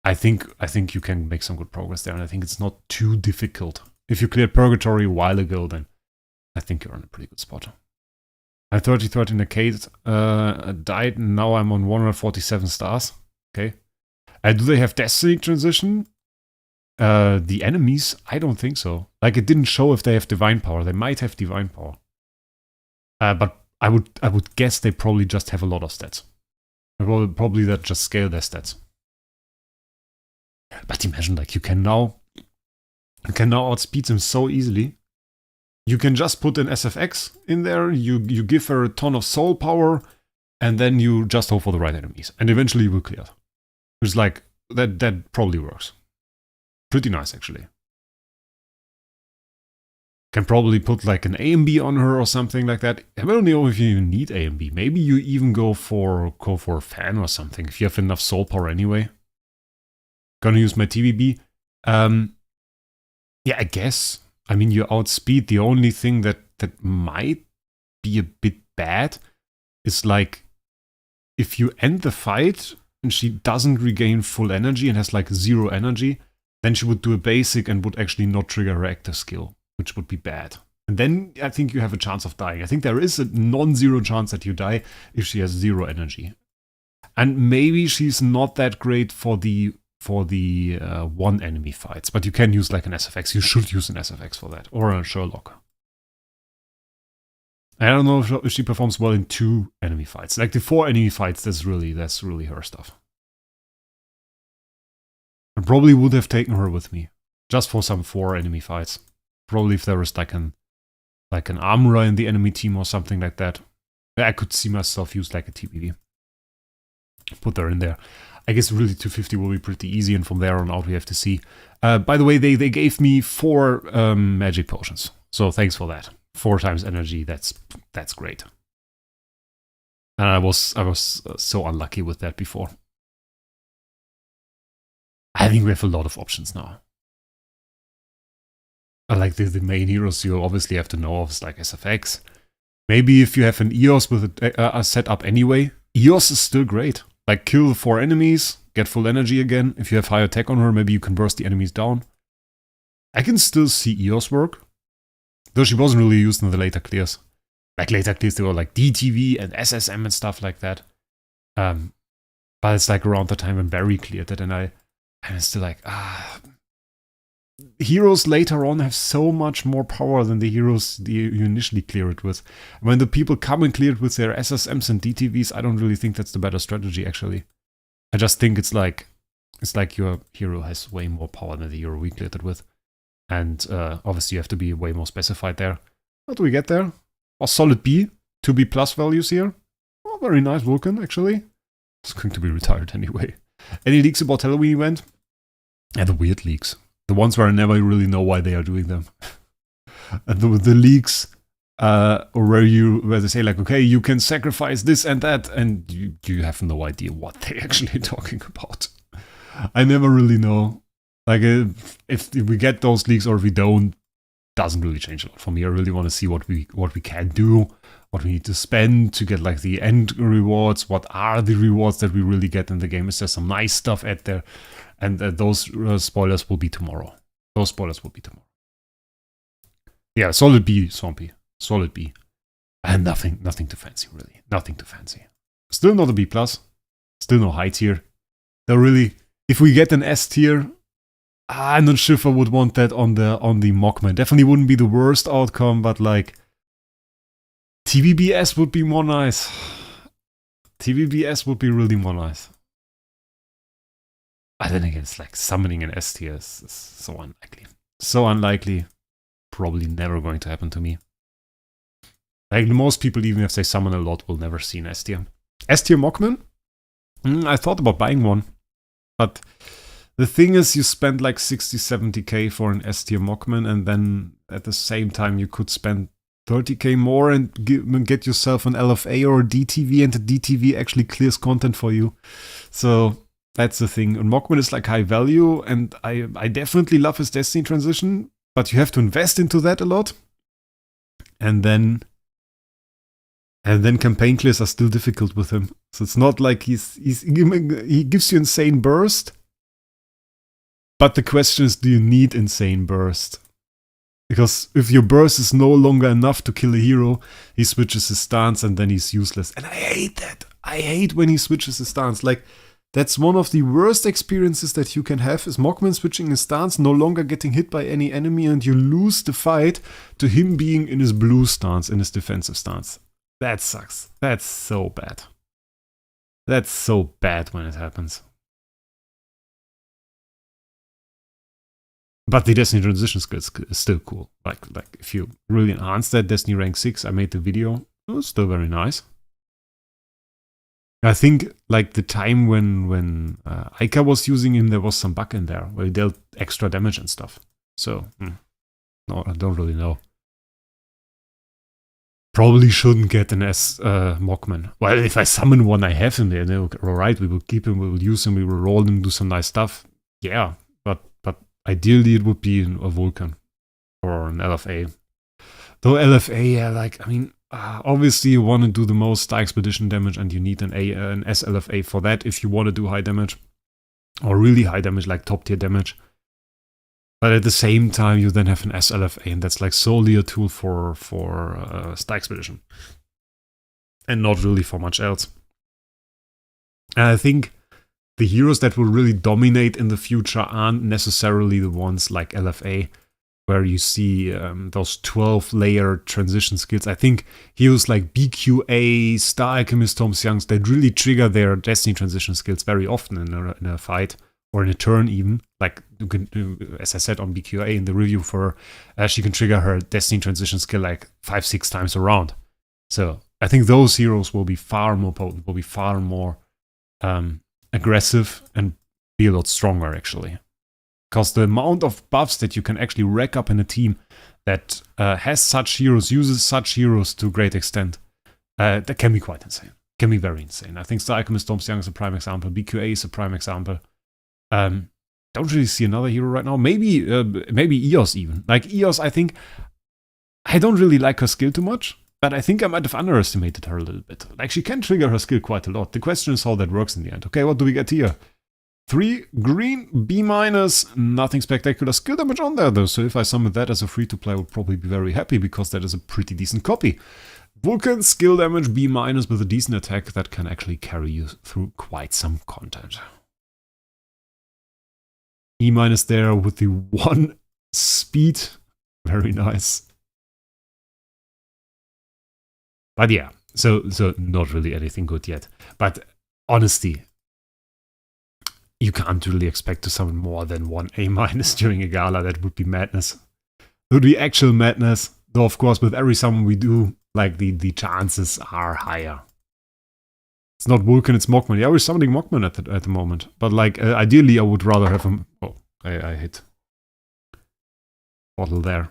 I think you can make some good progress there, and I think it's not too difficult. If you cleared Purgatory a while ago, then I think you're in a pretty good spot. I 13 Arcade died, and now I'm on 147 stars. Okay. Do they have Destiny transition? The enemies? I don't think so. Like, it didn't show if they have Divine Power. They might have Divine Power. But I would guess they probably just have a lot of stats. Probably that just scale their stats. But imagine, like, you can now outspeed them so easily. You can just put an SFX in there, you give her a ton of soul power, and then you just hope for the right enemies. And eventually you will clear. It's like, that probably works. Pretty nice, actually. Can probably put like an AMB on her or something like that. I don't know if you even need AMB. Maybe you even go for a fan or something, if you have enough soul power anyway. Gonna use my TBB. Yeah, I guess. I mean, you outspeed. The only thing that might be a bit bad is like, if you end the fight and she doesn't regain full energy and has like 0 energy, then she would do a basic and would actually not trigger her active skill, which would be bad. And then I think you have a chance of dying. I think there is a non-zero chance that you die if she has 0 energy. And maybe she's not that great for the one enemy fights, but you can use like an SFX. You should use an SFX for that, or a Sherlock. I don't know if she performs well in 2 enemy fights. Like the 4 enemy fights, that's really her stuff. I probably would have taken her with me, just for some 4 enemy fights. Probably if there was like an armorer in the enemy team or something like that. I could see myself use like a TBV. Put her in there. I guess really 250 will be pretty easy, and from there on out we have to see. By the way, they gave me 4 magic potions, so thanks for that. 4 times energy, that's great. And I was so unlucky with that before. I think we have a lot of options now. Like the main heroes you obviously have to know of is like SFX. Maybe if you have an EOS with a setup anyway, EOS is still great. Like, kill 4 enemies, get full energy again. If you have high attack on her, maybe you can burst the enemies down. I can still see EOS work. Though she wasn't really used in the later clears. Like, later clears, they were like DTV and SSM and stuff like that. But it's like around the time when Barry cleared it, and I'm still like, heroes later on have so much more power than the heroes you initially clear it with. When the people come and clear it with their SSMs and DTVs, I don't really think that's the better strategy, actually. I just think it's like your hero has way more power than the hero we cleared it with. And obviously you have to be way more specified there. How do we get there? Oh, solid B. 2B plus values here. Oh, very nice Vulcan, actually. It's going to be retired anyway. Any leaks about Halloween event? Yeah, the weird leaks. The ones where I never really know why they are doing them. And the leaks where they say like, okay, you can sacrifice this and that, and you have no idea what they're actually talking about. I never really know. Like, if we get those leaks or if we don't, doesn't really change a lot for me. I really want to see what we can do, what we need to spend to get like the end rewards. What are the rewards that we really get in the game? Is there some nice stuff at there? And those spoilers will be tomorrow. Those spoilers will be tomorrow. Yeah, solid B, Swampy. Solid B. And nothing too fancy, really. Nothing too fancy. Still not a B+. Still no high tier. Though really, if we get an S tier, I'm not sure if I would want that on the Mockman. Definitely wouldn't be the worst outcome, but like TVBS would be more nice. TVBS would be really more nice. But then again, it's like summoning an S tier is so unlikely. So unlikely. Probably never going to happen to me. Like most people, even if they summon a lot, will never see an S tier. S tier Mockman? I thought about buying one. But the thing is, you spend like 60-70k for an S tier Mockman, and then at the same time you could spend 30k more and get yourself an LFA or a DTV, and the DTV actually clears content for you. So that's the thing. And Mockman is like high value, and I definitely love his Destiny transition, but you have to invest into that a lot. And then campaign clears are still difficult with him. So it's not like he gives you insane burst. But the question is, do you need insane burst? Because if your burst is no longer enough to kill a hero, he switches his stance and then he's useless. And I hate that. I hate when he switches his stance. Like, that's one of the worst experiences that you can have, is Mockman switching his stance, no longer getting hit by any enemy, and you lose the fight to him being in his blue stance, in his defensive stance. That sucks. That's so bad. That's so bad when it happens. But the Destiny transition skill is still cool. Like if you really enhance that, Destiny rank 6, I made the video. It was still very nice. I think like the time when Ica was using him, there was some bug in there where he dealt extra damage and stuff. So, no, I don't really know. Probably shouldn't get an S Mockman. Well, if I summon one, I have him there. Alright, we will keep him, we will use him, we will roll him, do some nice stuff. Yeah, but ideally it would be a Vulcan or an LFA. Though LFA, yeah, like, I mean, obviously you want to do the most Star Expedition damage, and you need an SLFA for that if you want to do high damage. Or really high damage, like top tier damage. But at the same time, you then have an SLFA, and that's like solely a tool for Star Expedition. And not really for much else. And I think the heroes that will really dominate in the future aren't necessarily the ones like LFA, where you see those 12-layer transition skills. I think heroes like BQA, Star Alchemist, Tom Youngs, that really trigger their Destiny transition skills very often in a fight. Or in a turn even, like you can, as I said on BQA in the review for, she can trigger her Destiny transition skill like 5-6 times around. So I think those heroes will be far more potent, will be far more aggressive and be a lot stronger actually. Because the amount of buffs that you can actually rack up in a team that has such heroes, uses such heroes to a great extent, that can be quite insane. Can be very insane. I think Star Alchemist Tom Young is a prime example. BQA is a prime example. Don't really see another hero right now. Maybe EOS even. Like EOS, I think I don't really like her skill too much, but I think I might have underestimated her a little bit. Like she can trigger her skill quite a lot. The question is how that works in the end. Okay, what do we get here? 3 green, B-, nothing spectacular skill damage on there though. So if I summon that as a free-to-play, I would probably be very happy because that is a pretty decent copy. Vulcan skill damage B- with a decent attack that can actually carry you through quite some content. E- there with the 1 speed. Very nice. But yeah, so not really anything good yet. But honestly, you can't really expect to summon more than 1 A- during a Gala. That would be madness. It would be actual madness. Though of course with every summon we do, like the chances are higher. It's not Vulcan, it's Mockman. Yeah, we're summoning Mockman at the moment. But like, ideally I would rather have him... Oh, I hit bottle there.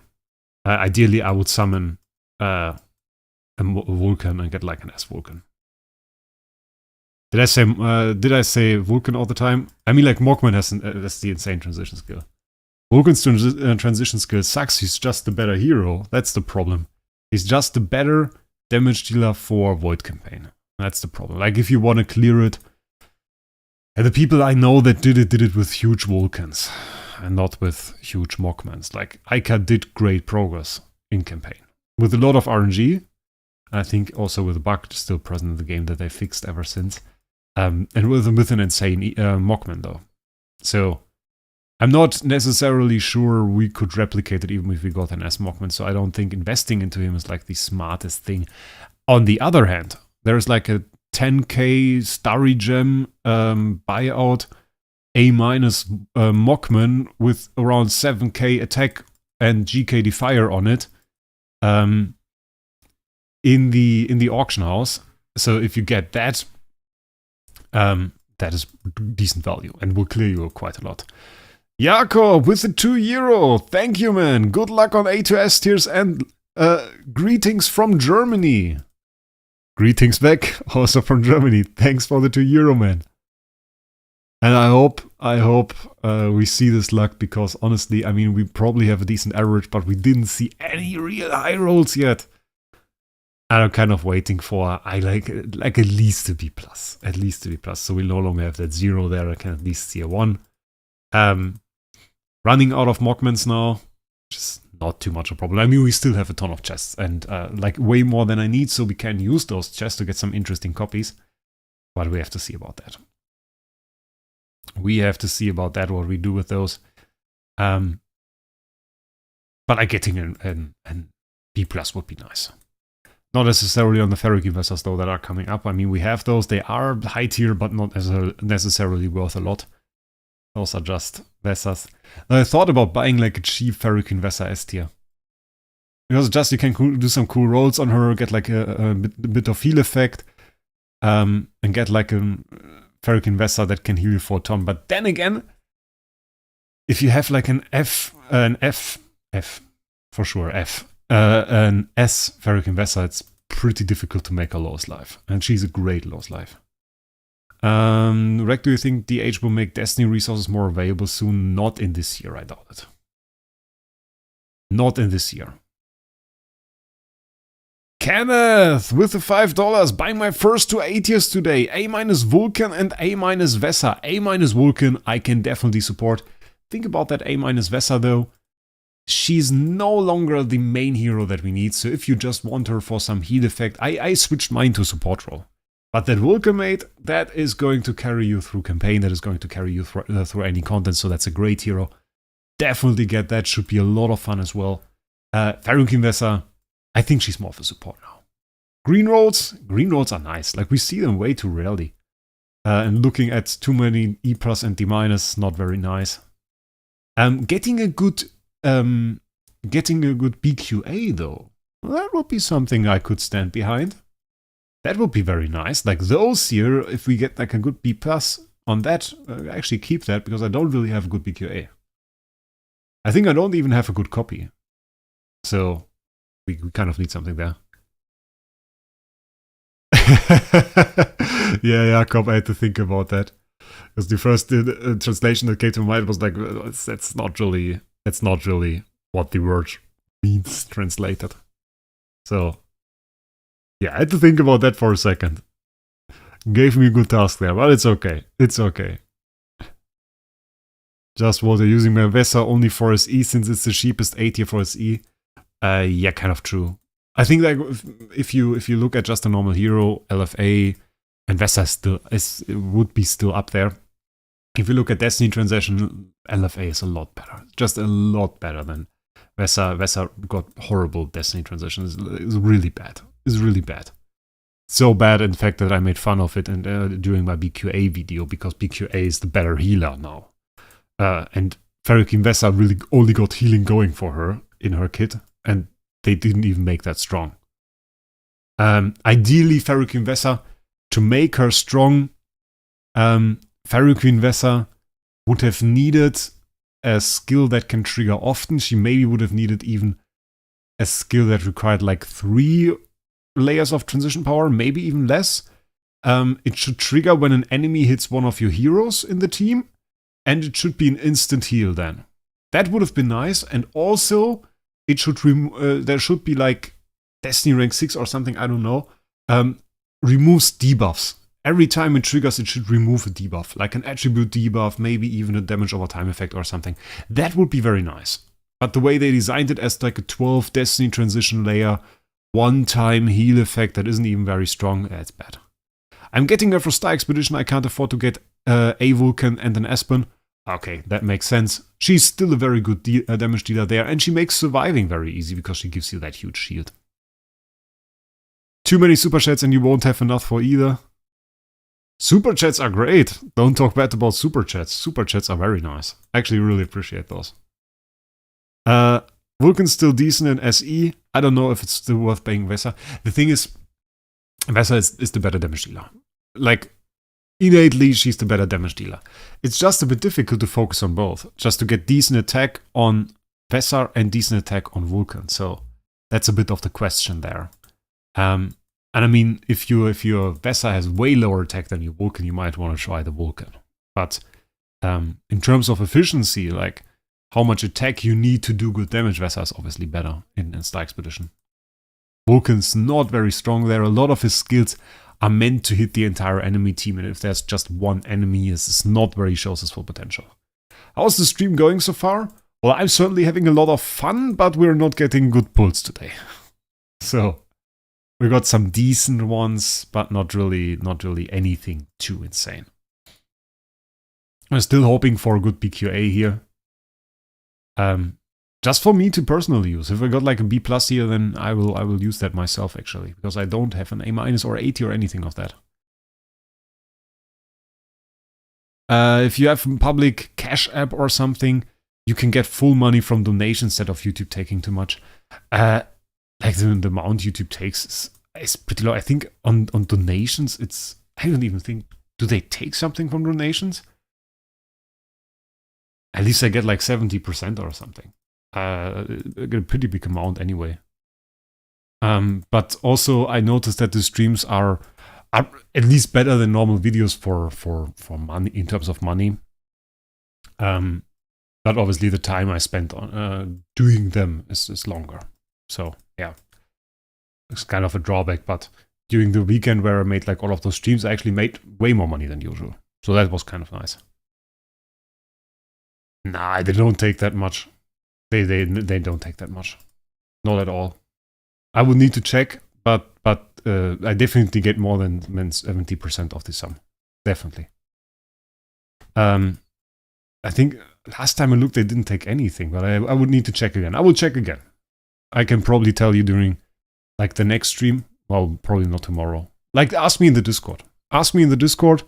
Ideally I would summon a Vulcan and get like an S-Vulcan. Did I say Vulcan all the time? I mean like Mockman has the insane transition skill. Vulcan's transition skill sucks, he's just a better hero. That's the problem. He's just a better damage dealer for Void Campaign. That's the problem. Like, if you want to clear it, and the people I know that did it with huge Vulcans, and not with huge Mockmans. Like, Ica did great progress in campaign. With a lot of RNG, I think also with a bug still present in the game that they fixed ever since. And with an insane Mockman, though. So, I'm not necessarily sure we could replicate it even if we got an S-Mockman, so I don't think investing into him is like the smartest thing. On the other hand, there's like a 10k Starry Gem buyout A- Mockman with around 7k attack and GK Defier on it in the auction house. So if you get that, that is decent value and will clear you quite a lot. Jakob with the €2. Thank you, man. Good luck on A to S tiers and greetings from Germany. Greetings back, also from Germany. Thanks for the €2, man. And I hope we see this luck, because honestly, I mean, we probably have a decent average, but we didn't see any real high rolls yet. And I'm kind of waiting for, I like at least a B+. At least a B+. So we no longer have that 0 there. I can at least see a 1. Running out of Mockmans now, just not too much a problem. I mean, we still have a ton of chests, and like way more than I need, so we can use those chests to get some interesting copies. But we have to see about that. We have to see about that, what we do with those. But getting an B+ would be nice. Not necessarily on the Ferric investors, though, that are coming up. I mean, we have those. They are high tier, but not necessarily worth a lot. Those are just Vessas. I thought about buying like a cheap Ferric Vessa S tier. Because just you can do some cool rolls on her, get like a bit of heal effect, and get like a Ferric Vessa that can heal for a ton. But then again, if you have like an S Ferric Vessa, it's pretty difficult to make a lowest life. And she's a great lowest life. Wraec, do you think DH will make Destiny resources more available soon? Not in this year, I doubt it. Not in this year. Kenneth, with the $5, buying my first 2 A tiers today. A- Vulcan and A- Vessa. A- Vulcan, I can definitely support. Think about that A- Vessa, though. She's no longer the main hero that we need, so if you just want her for some heal effect, I switched mine to support role. But that Vulcan mate, that is going to carry you through campaign, that is going to carry you through any content, so that's a great hero. Definitely get that, should be a lot of fun as well. Ferric Vessa, I think she's more of a support now. Green rolls are nice, like we see them way too rarely. And looking at too many E+ and D-, not very nice. Getting a good BQA though, that would be something I could stand behind. That would be very nice. Like those here, if we get like a good B+ on that, actually keep that, because I don't really have a good BQA. I think I don't even have a good copy. So we kind of need something there. Yeah, Jakob, I had to think about that. Because the first translation that came to mind was like, that's not really what the word means translated. So yeah, I had to think about that for a second. Gave me a good task there, but it's okay. It's okay. Just water, using my Vessa only for SE since it's the cheapest A tier for SE. Yeah, kind of true. I think like if you look at just a normal hero, LFA and Vessa would be still up there. If you look at Destiny Transition, LFA is a lot better. Just a lot better than Vessa. Vessa got horrible Destiny Transitions. It's really bad. It's really bad. So bad, in fact, that I made fun of it during my BQA video, because BQA is the better healer now. And Ferric Vessa really only got healing going for her in her kit, and they didn't even make that strong. Ideally, Ferric Vessa, to make her strong, Ferric Vessa would have needed a skill that can trigger often. She maybe would have needed even a skill that required like 3 layers of transition power, maybe even less. It should trigger when an enemy hits one of your heroes in the team, and it should be an instant heal then. That would have been nice. And also, it should there should be like Destiny rank 6 or something, I don't know. Removes debuffs. Every time it triggers, it should remove a debuff, like an attribute debuff, maybe even a damage over time effect or something. That would be very nice. But the way they designed it as like a 12 Destiny transition layer, one-time heal effect that isn't even very strong, that's bad. I'm getting there for Star Expedition. I can't afford to get a Vulcan and an Aspen. Okay, that makes sense. She's still a very good damage dealer there, and she makes surviving very easy because she gives you that huge shield. Too many super chats and you won't have enough for either. Super chats are great. Don't talk bad about super chats. Super chats are very nice. I actually really appreciate those. Vulcan's still decent in SE. I don't know if it's still worth paying Vesa. The thing is, Vesa is the better damage dealer. Like, innately, she's the better damage dealer. It's just a bit difficult to focus on both. Just to get decent attack on Vesa and decent attack on Vulcan. So, that's a bit of the question there. And I mean, if your Vesa has way lower attack than your Vulcan, you might want to try the Vulcan. But in terms of efficiency, like how much attack you need to do good damage, Vesa is obviously better in Star Expedition. Vulcan's not very strong there. A lot of his skills are meant to hit the entire enemy team, and if there's just one enemy, it's not where he shows his full potential. How's the stream going so far? Well, I'm certainly having a lot of fun, but we're not getting good pulls today. So we got some decent ones, but not really anything too insane. I'm still hoping for a good BQA here. Just for me to personally use. If I got like a B+ here, then I will use that myself actually, because I don't have an A- or 80 or anything of that. If you have a public cash app or something, you can get full money from donations instead of YouTube taking too much. Like the amount YouTube takes is pretty low. I think on donations, I don't even think, do they take something from donations? At least I get like 70% or something. I get a pretty big amount anyway. But also I noticed that the streams are at least better than normal videos for money, in terms of money. But obviously the time I spent on doing them is longer. So yeah, it's kind of a drawback. But during the weekend where I made like all of those streams, I actually made way more money than usual. So that was kind of nice. Nah, they don't take that much. They don't take that much. Not at all. I would need to check, but I definitely get more than 70% of the sum. Definitely. I think last time I looked, they didn't take anything, but I would need to check again. I will check again. I can probably tell you during like the next stream. Well, probably not tomorrow. Like, ask me in the Discord. Ask me in the Discord.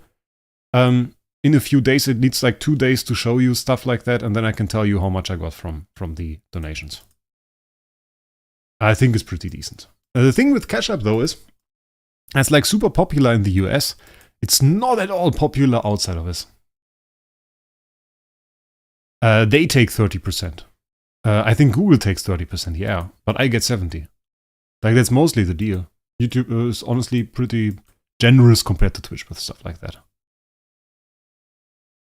In a few days, it needs like 2 days to show you stuff like that, and then I can tell you how much I got from the donations. I think it's pretty decent. The thing with Cash App though is, it's like super popular in the US. It's not at all popular outside of us. They take 30%. I think Google takes 30%, yeah, but I get 70%. Like, that's mostly the deal. YouTube is honestly pretty generous compared to Twitch with stuff like that.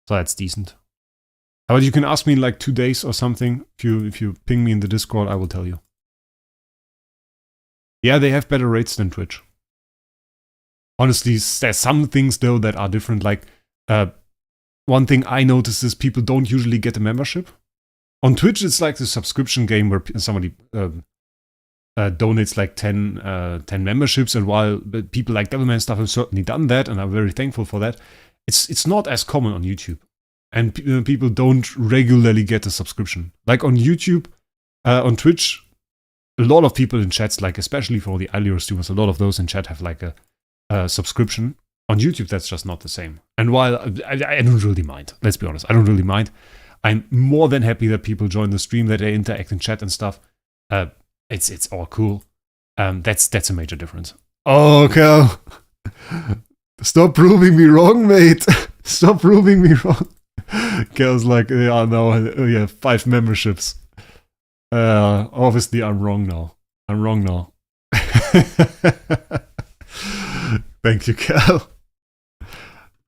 So that's decent. But you can ask me in like 2 days or something. If you ping me in the Discord, I will tell you. Yeah, they have better rates than Twitch. Honestly, there's some things though that are different. Like, one thing I notice is people don't usually get a membership. On Twitch, it's like the subscription game where somebody donates like 10 memberships, and while people like Devilman stuff have certainly done that, and I'm very thankful for that, it's not as common on YouTube. And people don't regularly get a subscription. Like on YouTube, on Twitch, a lot of people in chats, like especially for the earlier streamers, a lot of those in chat have like a subscription. On YouTube, that's just not the same. And while I don't really mind, let's be honest, I don't really mind. I'm more than happy that people join the stream, that they interact in chat and stuff. It's all cool. That's a major difference. Oh, Cal. Stop proving me wrong, mate. Stop proving me wrong. Cal's like, yeah, no, yeah, 5 memberships. Obviously, I'm wrong now. I'm wrong now. Thank you, Cal.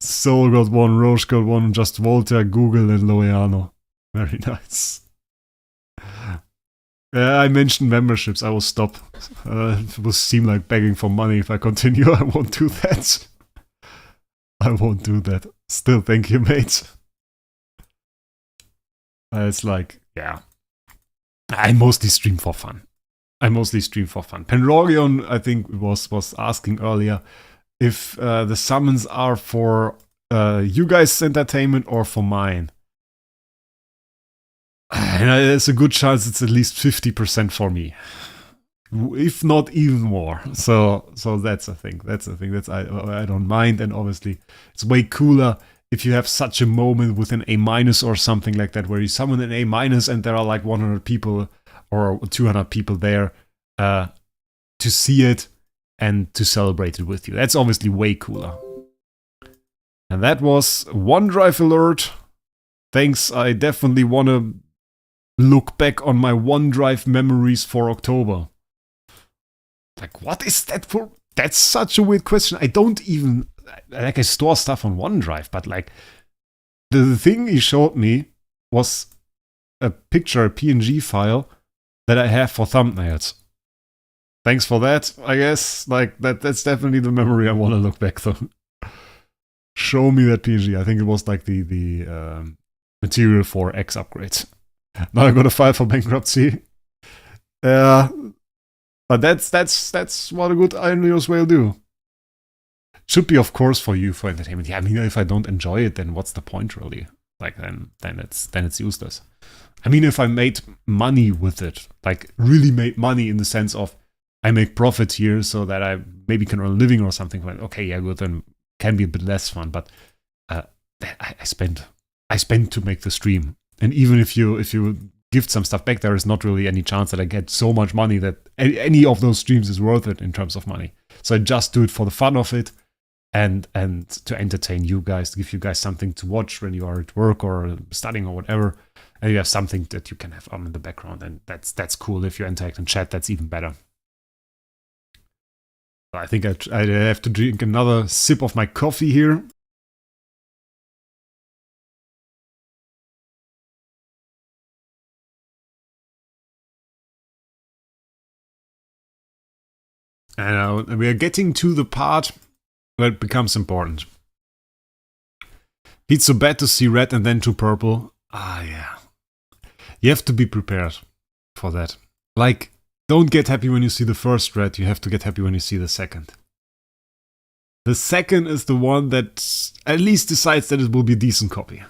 Soul got 1, Roche got 1, just Volta, Google, and Loiano. Very nice. I mentioned memberships. I will stop. It will seem like begging for money if I continue. I won't do that. I won't do that. Still, thank you, mate. It's like, yeah. I mostly stream for fun. Penrorion, I think, was asking earlier if the summons are for you guys' entertainment or for mine. And there's a good chance it's at least 50% for me, if not even more. So that's a thing. I don't mind, and obviously it's way cooler if you have such a moment with an A- or something like that, where you summon an A- and there are like 100 people or 200 people there to see it and to celebrate it with you. That's obviously way cooler. And that was OneDrive alert. Thanks. I definitely want to look back on my OneDrive memories for October. Like, what is that for? That's such a weird question. I don't even, like, I store stuff on OneDrive, but like, the thing he showed me was a picture, a PNG file that I have for thumbnails. Thanks for that, I guess. Like, that's definitely the memory I want to look back to. Show me that PNG. I think it was like the material for X upgrades. Now I got a file for bankruptcy. But that's what a good Iron Leos will do. Should be, of course, for you for entertainment. Yeah, I mean, if I don't enjoy it, then what's the point, really? Like, then it's useless. I mean, if I made money with it, like really made money in the sense of I make profit here, so that I maybe can earn a living or something. Like, okay, yeah, good, then can be a bit less fun. But I spend to make the stream, and even if you gift some stuff back, there is not really any chance that I get so much money that any of those streams is worth it in terms of money. So I just do it for the fun of it, and to entertain you guys, to give you guys something to watch when you are at work or studying or whatever, and you have something that you can have on in the background, and that's cool. If you interact in chat, that's even better. I think I have to drink another sip of my coffee here. And we are getting to the part where it becomes important. It's so bad to see red and then to purple. Ah, yeah. You have to be prepared for that. Like, don't get happy when you see the first red. You have to get happy when you see the second. The second is the one that at least decides that it will be a decent copy.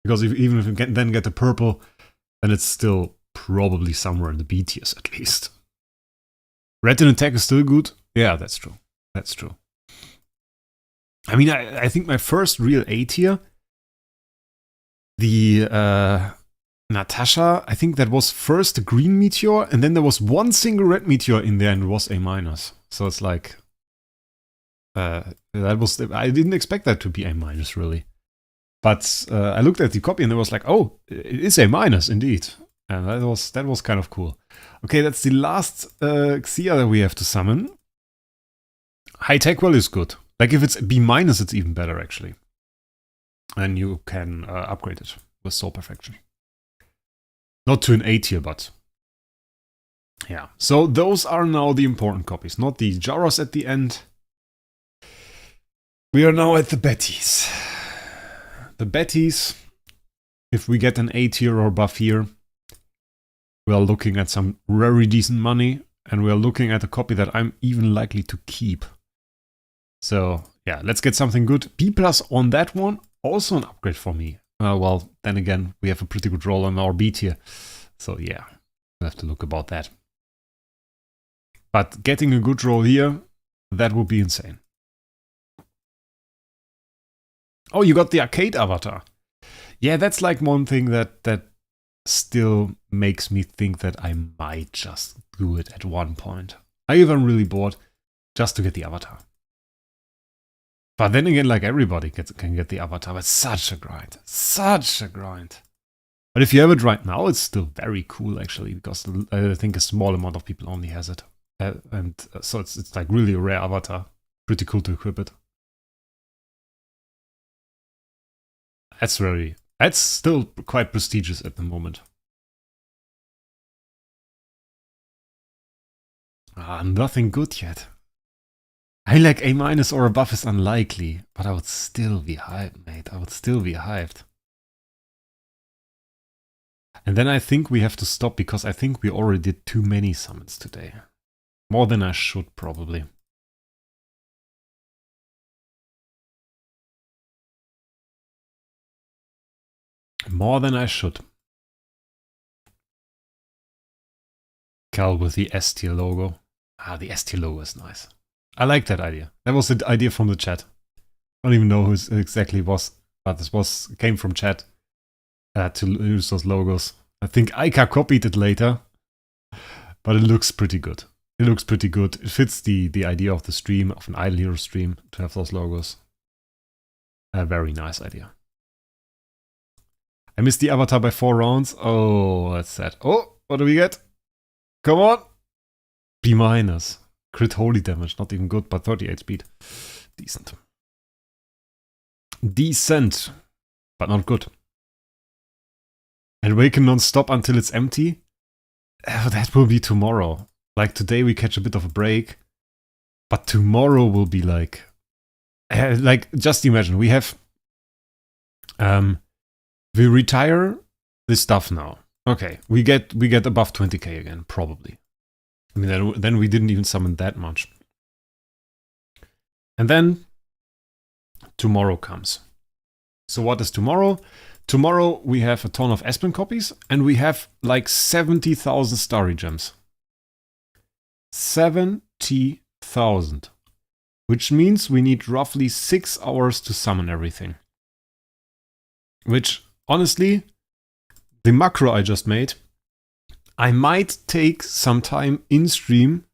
Because even if you then get the purple, then it's still probably somewhere in the B tiers at least. Red in attack is still good. Yeah, that's true. That's true. I mean, I think my first real A tier, the Natasha, I think that was first a green meteor, and then there was one single red meteor in there, and it was A-. So it's like, I didn't expect that to be A- really. But I looked at the copy and it was like, oh, it is A- indeed. And that was kind of cool. Okay, that's the last Xia that we have to summon. High tech well is good. Like if it's B-, it's even better actually. And you can upgrade it with Soul Perfection. Not to an A tier, but yeah. So those are now the important copies, not the Jaros at the end. We are now at the Bettys. The Bettys, if we get an A tier or buff here, we are looking at some very decent money, and we are looking at a copy that I'm even likely to keep. So yeah, let's get something good. B+ on that one, also an upgrade for me. Well, then again, we have a pretty good roll on our B tier. So yeah, we'll have to look about that. But getting a good roll here, that would be insane. Oh, you got the arcade avatar. Yeah, that's like one thing that still makes me think that I might just do it at one point. I even really bored just to get the avatar. But then again, like everybody can get the avatar, but such a grind. Such a grind. But if you have it right now, it's still very cool actually, because I think a small amount of people only has it. And so it's like really a rare avatar. Pretty cool to equip it. That's still quite prestigious at the moment. Nothing good yet. I like A- or above is unlikely, but I would still be hyped, mate. I would still be hyped. And then I think we have to stop because I think we already did too many summons today. More than I should, probably. More than I should. Cal with the S tier logo. The S tier logo is nice. I like that idea. That was the idea from the chat. I don't even know who it exactly was, but this came from chat to use those logos. I think Aika copied it later, but it looks pretty good. It looks pretty good. It fits the idea of the stream, of an Idle Hero stream, to have those logos. A very nice idea. I missed the avatar by 4 rounds. Oh, that's sad. Oh, what do we get? Come on! B-. Crit holy damage, not even good, but 38 speed. Decent. Decent, but not good. And Awaken non-stop until it's empty? That will be tomorrow. Like today we catch a bit of a break, but tomorrow will be like just imagine, we have, we retire this stuff now. Okay, we get above 20k again, probably. I mean, then we didn't even summon that much. And then tomorrow comes. So what is tomorrow? Tomorrow we have a ton of Aspen copies and we have like 70,000 starry gems. 70,000. Which means we need roughly 6 hours to summon everything. Which, honestly, the macro I just made, I might take some time in stream,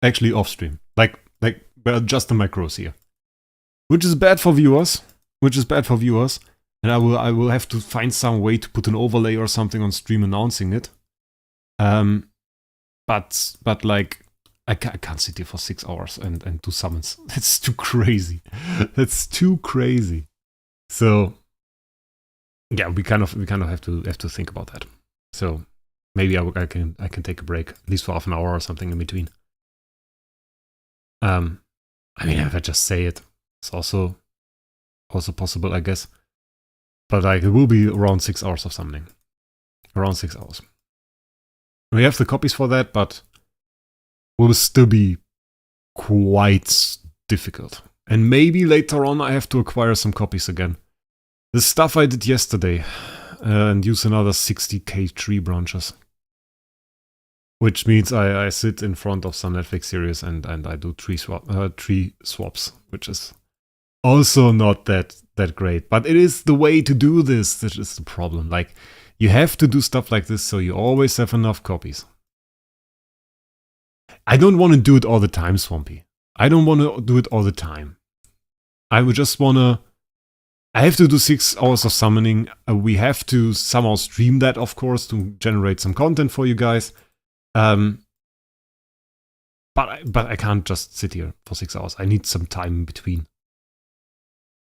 actually off stream. Well, just the macros here. Which is bad for viewers. And I will have to find some way to put an overlay or something on stream announcing it. But like, I can't sit here for 6 hours and do summons. That's too crazy. That's too crazy. So yeah, we kind of have to think about that. So maybe I can take a break, at least for half an hour or something in between. I mean, if I just say it, it's also possible, I guess. But like, it will be around 6 hours of summoning. Around 6 hours. We have the copies for that, but will still be quite difficult. And maybe later on I have to acquire some copies again. The stuff I did yesterday and use another 60k tree branches. Which means I sit in front of some Netflix series and I do tree swaps, which is also not that great. But it is the way to do this. That is the problem. Like, you have to do stuff like this so you always have enough copies. I don't want to do it all the time, Swampy. I don't want to do it all the time. I would just want to... I have to do 6 hours of summoning. We have to somehow stream that, of course, to generate some content for you guys. But I can't just sit here for 6 hours. I need some time in between.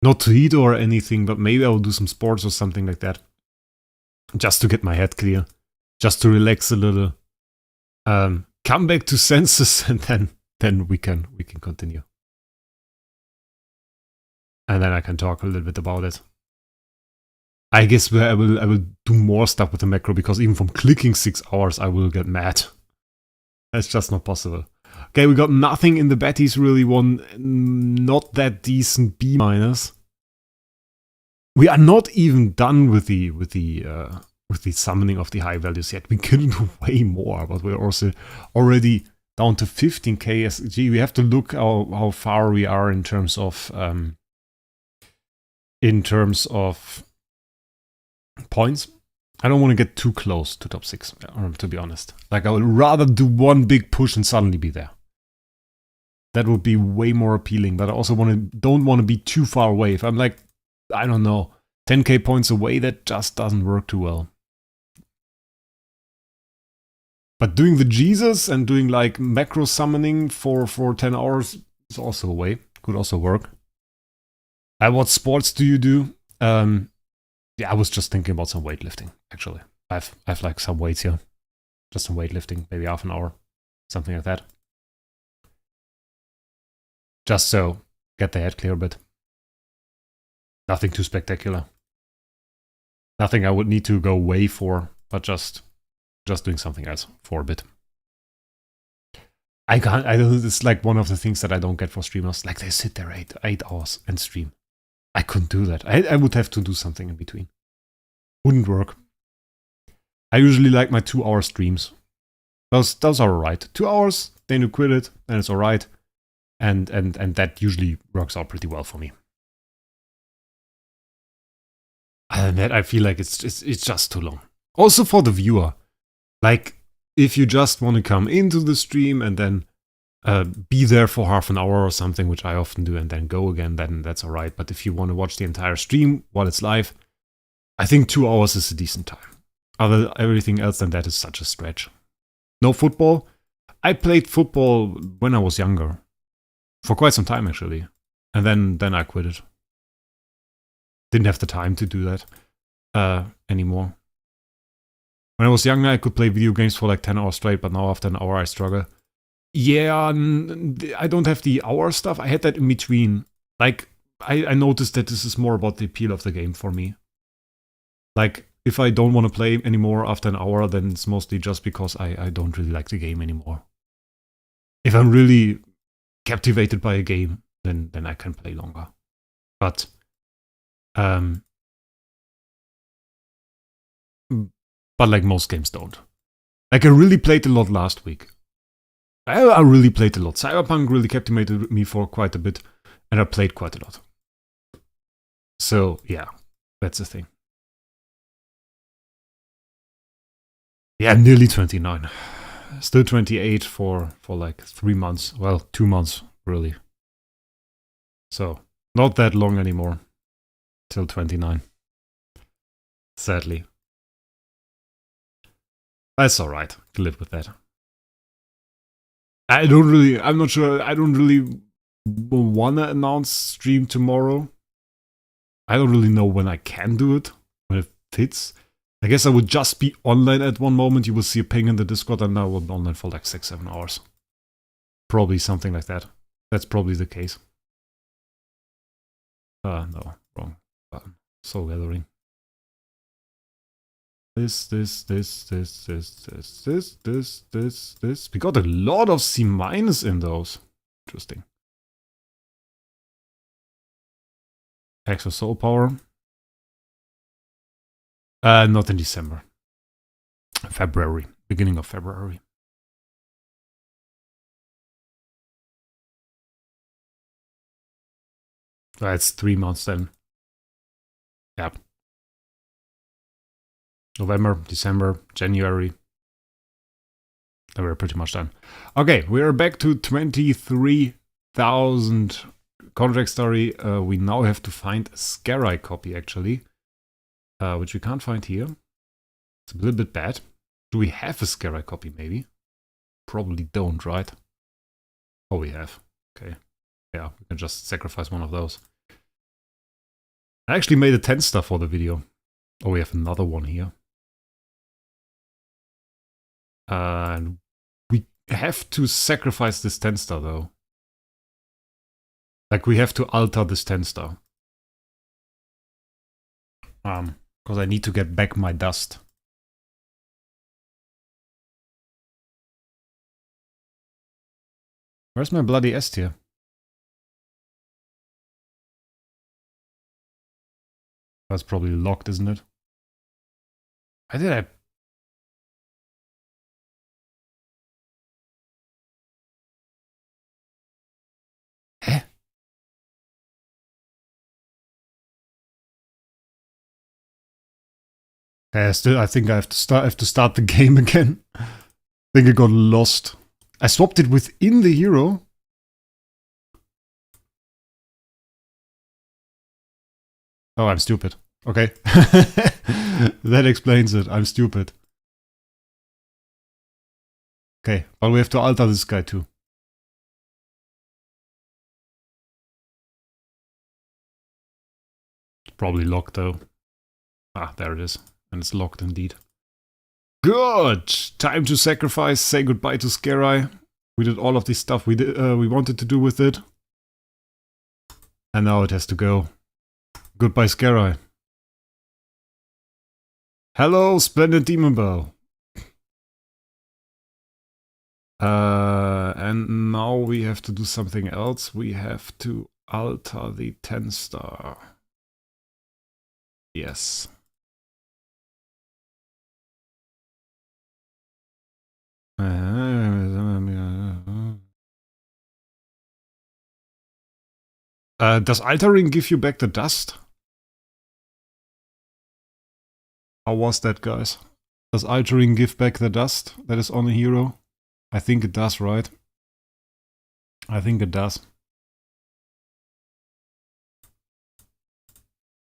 Not to eat or anything, but maybe I will do some sports or something like that. Just to get my head clear. Just to relax a little. Come back to senses and then we can continue. And then I can talk a little bit about it. I guess I will do more stuff with the macro, because even from clicking 6 hours I will get mad. That's just not possible. Okay, we got nothing in the Betties really. One not that decent B-. We are not even done with the summoning of the high values yet. We can do way more, but we're also already down to 15k SG. We have to look how far we are in terms of points. I don't want to get too close to top 6, to be honest. Like, I would rather do one big push and suddenly be there. That would be way more appealing, but I also don't want to be too far away. If I'm like, I don't know, 10k points away, that just doesn't work too well. But doing the Jesus and doing like macro summoning for 10 hours is also a way. Could also work. What sports do you do? Yeah, I was just thinking about some weightlifting, actually. I've like some weights here. Just some weightlifting, maybe half an hour. Something like that. Just so, get the head clear a bit. Nothing too spectacular. Nothing I would need to go away for, but just doing something else for a bit. I don't, it's like one of the things that I don't get for streamers. Like they sit there 8 hours and stream. I couldn't do that. I would have to do something in between. Wouldn't work. I usually like my 2-hour streams. Those are alright. 2 hours, then you quit it, then it's alright. And that usually works out pretty well for me. Other than that, I feel like it's just too long. Also for the viewer. Like, if you just want to come into the stream and then be there for half an hour or something, which I often do, and then go again, then that's alright. But if you want to watch the entire stream while it's live, I think 2 hours is a decent time. Everything else than that is such a stretch. No football. I played football when I was younger. For quite some time, actually. And then I quit it. Didn't have the time to do that anymore. When I was younger, I could play video games for like 10 hours straight, but now after an hour I struggle. Yeah, I don't have the hour stuff. I had that in between. Like, I noticed that this is more about the appeal of the game for me. Like, if I don't want to play anymore after an hour, then it's mostly just because I don't really like the game anymore. If I'm really captivated by a game, then I can play longer. But like most games don't. Like I really played a lot last week. I really played a lot. Cyberpunk really captivated me for quite a bit, and I played quite a lot. So yeah, that's the thing. Yeah, nearly 29. Still 28 for like 3 months. Well, 2 months, really. So, not that long anymore. Till 29. Sadly. That's alright. Can live with that. I'm not sure, I don't really wanna announce stream tomorrow. I don't really know when I can do it, when it fits. I guess I would just be online at one moment. You will see a ping in the Discord, and I will be online for like 6-7 hours. Probably something like that. That's probably the case. No, wrong button. Soul Gathering. This. We got a lot of C- in those. Interesting. Extra soul power. Not in December. February. Beginning of February. That's 3 months then. Yeah. November, December, January. And we're pretty much done. Okay, we're back to 23,000 contract story. We now have to find a Scarai copy, actually. Which we can't find here. It's a little bit bad. Do we have a Scarai copy, maybe? Probably don't, right? Oh, we have. Okay. Yeah, we can just sacrifice one of those. I actually made a 10 star for the video. Oh, we have another one here. And we have to sacrifice this 10 star, though. Like, we have to alter this 10 star. Because I need to get back my dust. Where's my bloody S tier? That's probably locked, isn't it? Why did I... Hä? I think I have to start the game again. I think I got lost. I swapped it within the hero. Oh, I'm stupid. Okay. That explains it. I'm stupid. Okay, but we have to alter this guy too. Probably locked though. Ah, there it is. And it's locked indeed. Good! Time to sacrifice, say goodbye to Scarai. We did all of this stuff we wanted to do with it. And now it has to go. Goodbye, Scarai. Hello, Splendid Demon Bell. And now we have to do something else. We have to alter the 10-star. Yes. Does altering give you back the dust? How was that, guys? Does altering give back the dust that is on a hero? I think it does, right? I think it does.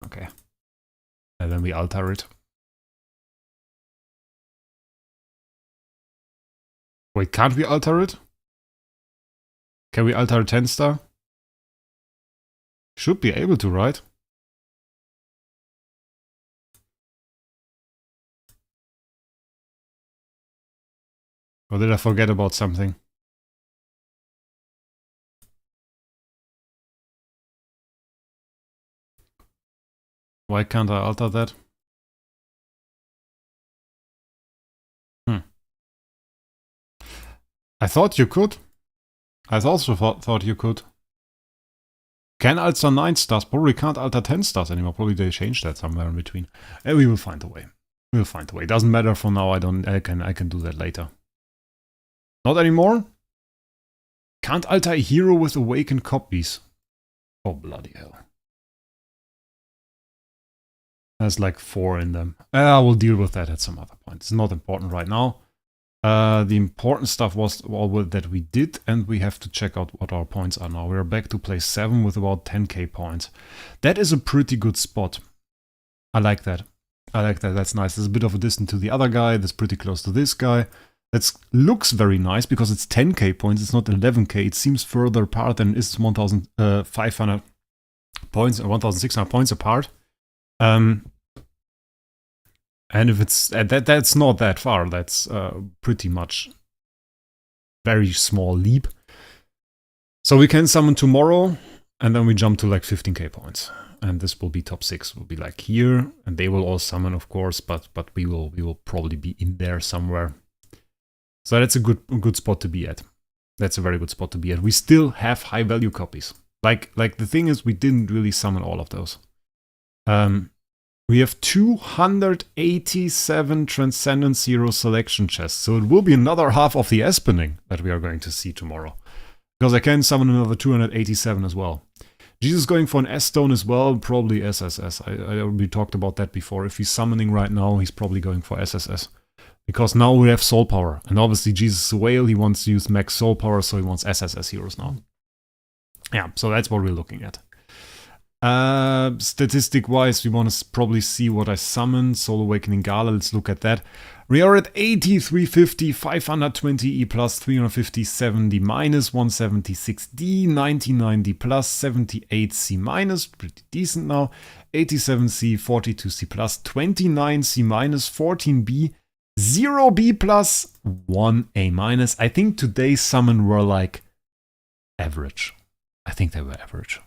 Okay. And then we alter it. Wait, can't we alter it? Can we alter a 10-star? Should be able to, right? Or did I forget about something? Why can't I alter that? I thought you could. I also thought you could. Can alter 9 stars. Probably can't alter 10 stars anymore. Probably they changed that somewhere in between. And we will find a way. We'll find a way. Doesn't matter for now. I can do that later. Not anymore? Can't alter a hero with awakened copies. Oh, bloody hell. There's like 4 in them. We'll deal with that at some other point. It's not important right now. The important stuff was all that we did, and we have to check out what our points are now. We're back to place 7 with about 10k points. That is a pretty good spot. I like that. I like that. That's nice. There's a bit of a distance to the other guy. That's pretty close to this guy. That looks very nice because it's 10k points. It's not 11k. It seems further apart than it is 1,500 points or 1,600 points apart. And if it's that's not that far, that's pretty much very small leap. So we can summon tomorrow, and then we jump to like 15k points, and this will be top 6. Will be like here, and they will all summon, of course, but we will probably be in there somewhere. So that's a good spot to be at. That's a very good spot to be at. We still have high value copies. Like the thing is, we didn't really summon all of those. We have 287 Transcendence Hero selection chests, so it will be another half of the Espening that we are going to see tomorrow. Because I can summon another 287 as well. Jesus going for an S-Stone as well, probably SSS. I already talked about that before. If he's summoning right now, he's probably going for SSS. Because now we have Soul Power, and obviously Jesus is a whale, he wants to use max Soul Power, so he wants SSS heroes now. Yeah, so that's what we're looking at. Statistic-wise, we want to probably see what I summoned. Soul Awakening Gala, let's look at that. We are at 80, 350, 520 E plus, 350, 70 minus, 176 D, 99 D plus, 78 C minus, pretty decent now, 87 C, 42 C plus, 29 C minus, 14 B, 0 B plus, 1 A minus. I think today's summon were like average. I think they were average.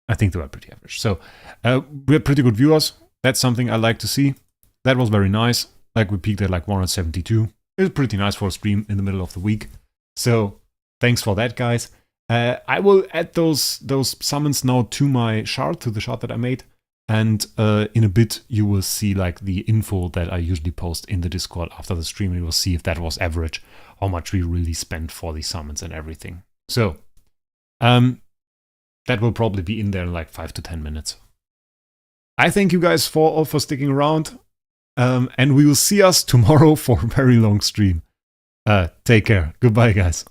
I think they were pretty average. So, we're pretty good viewers. That's something I like to see. That was very nice. Like, we peaked at like 172. It was pretty nice for a stream in the middle of the week. So, thanks for that, guys. I will add those summons now to my shard, to the shard that I made. And in a bit, you will see like the info that I usually post in the Discord after the stream. You will see if that was average, how much we really spent for the summons and everything. So, that will probably be in there in like 5 to 10 minutes. I thank you guys all for sticking around. And we will see us tomorrow for a very long stream. Take care. Goodbye, guys.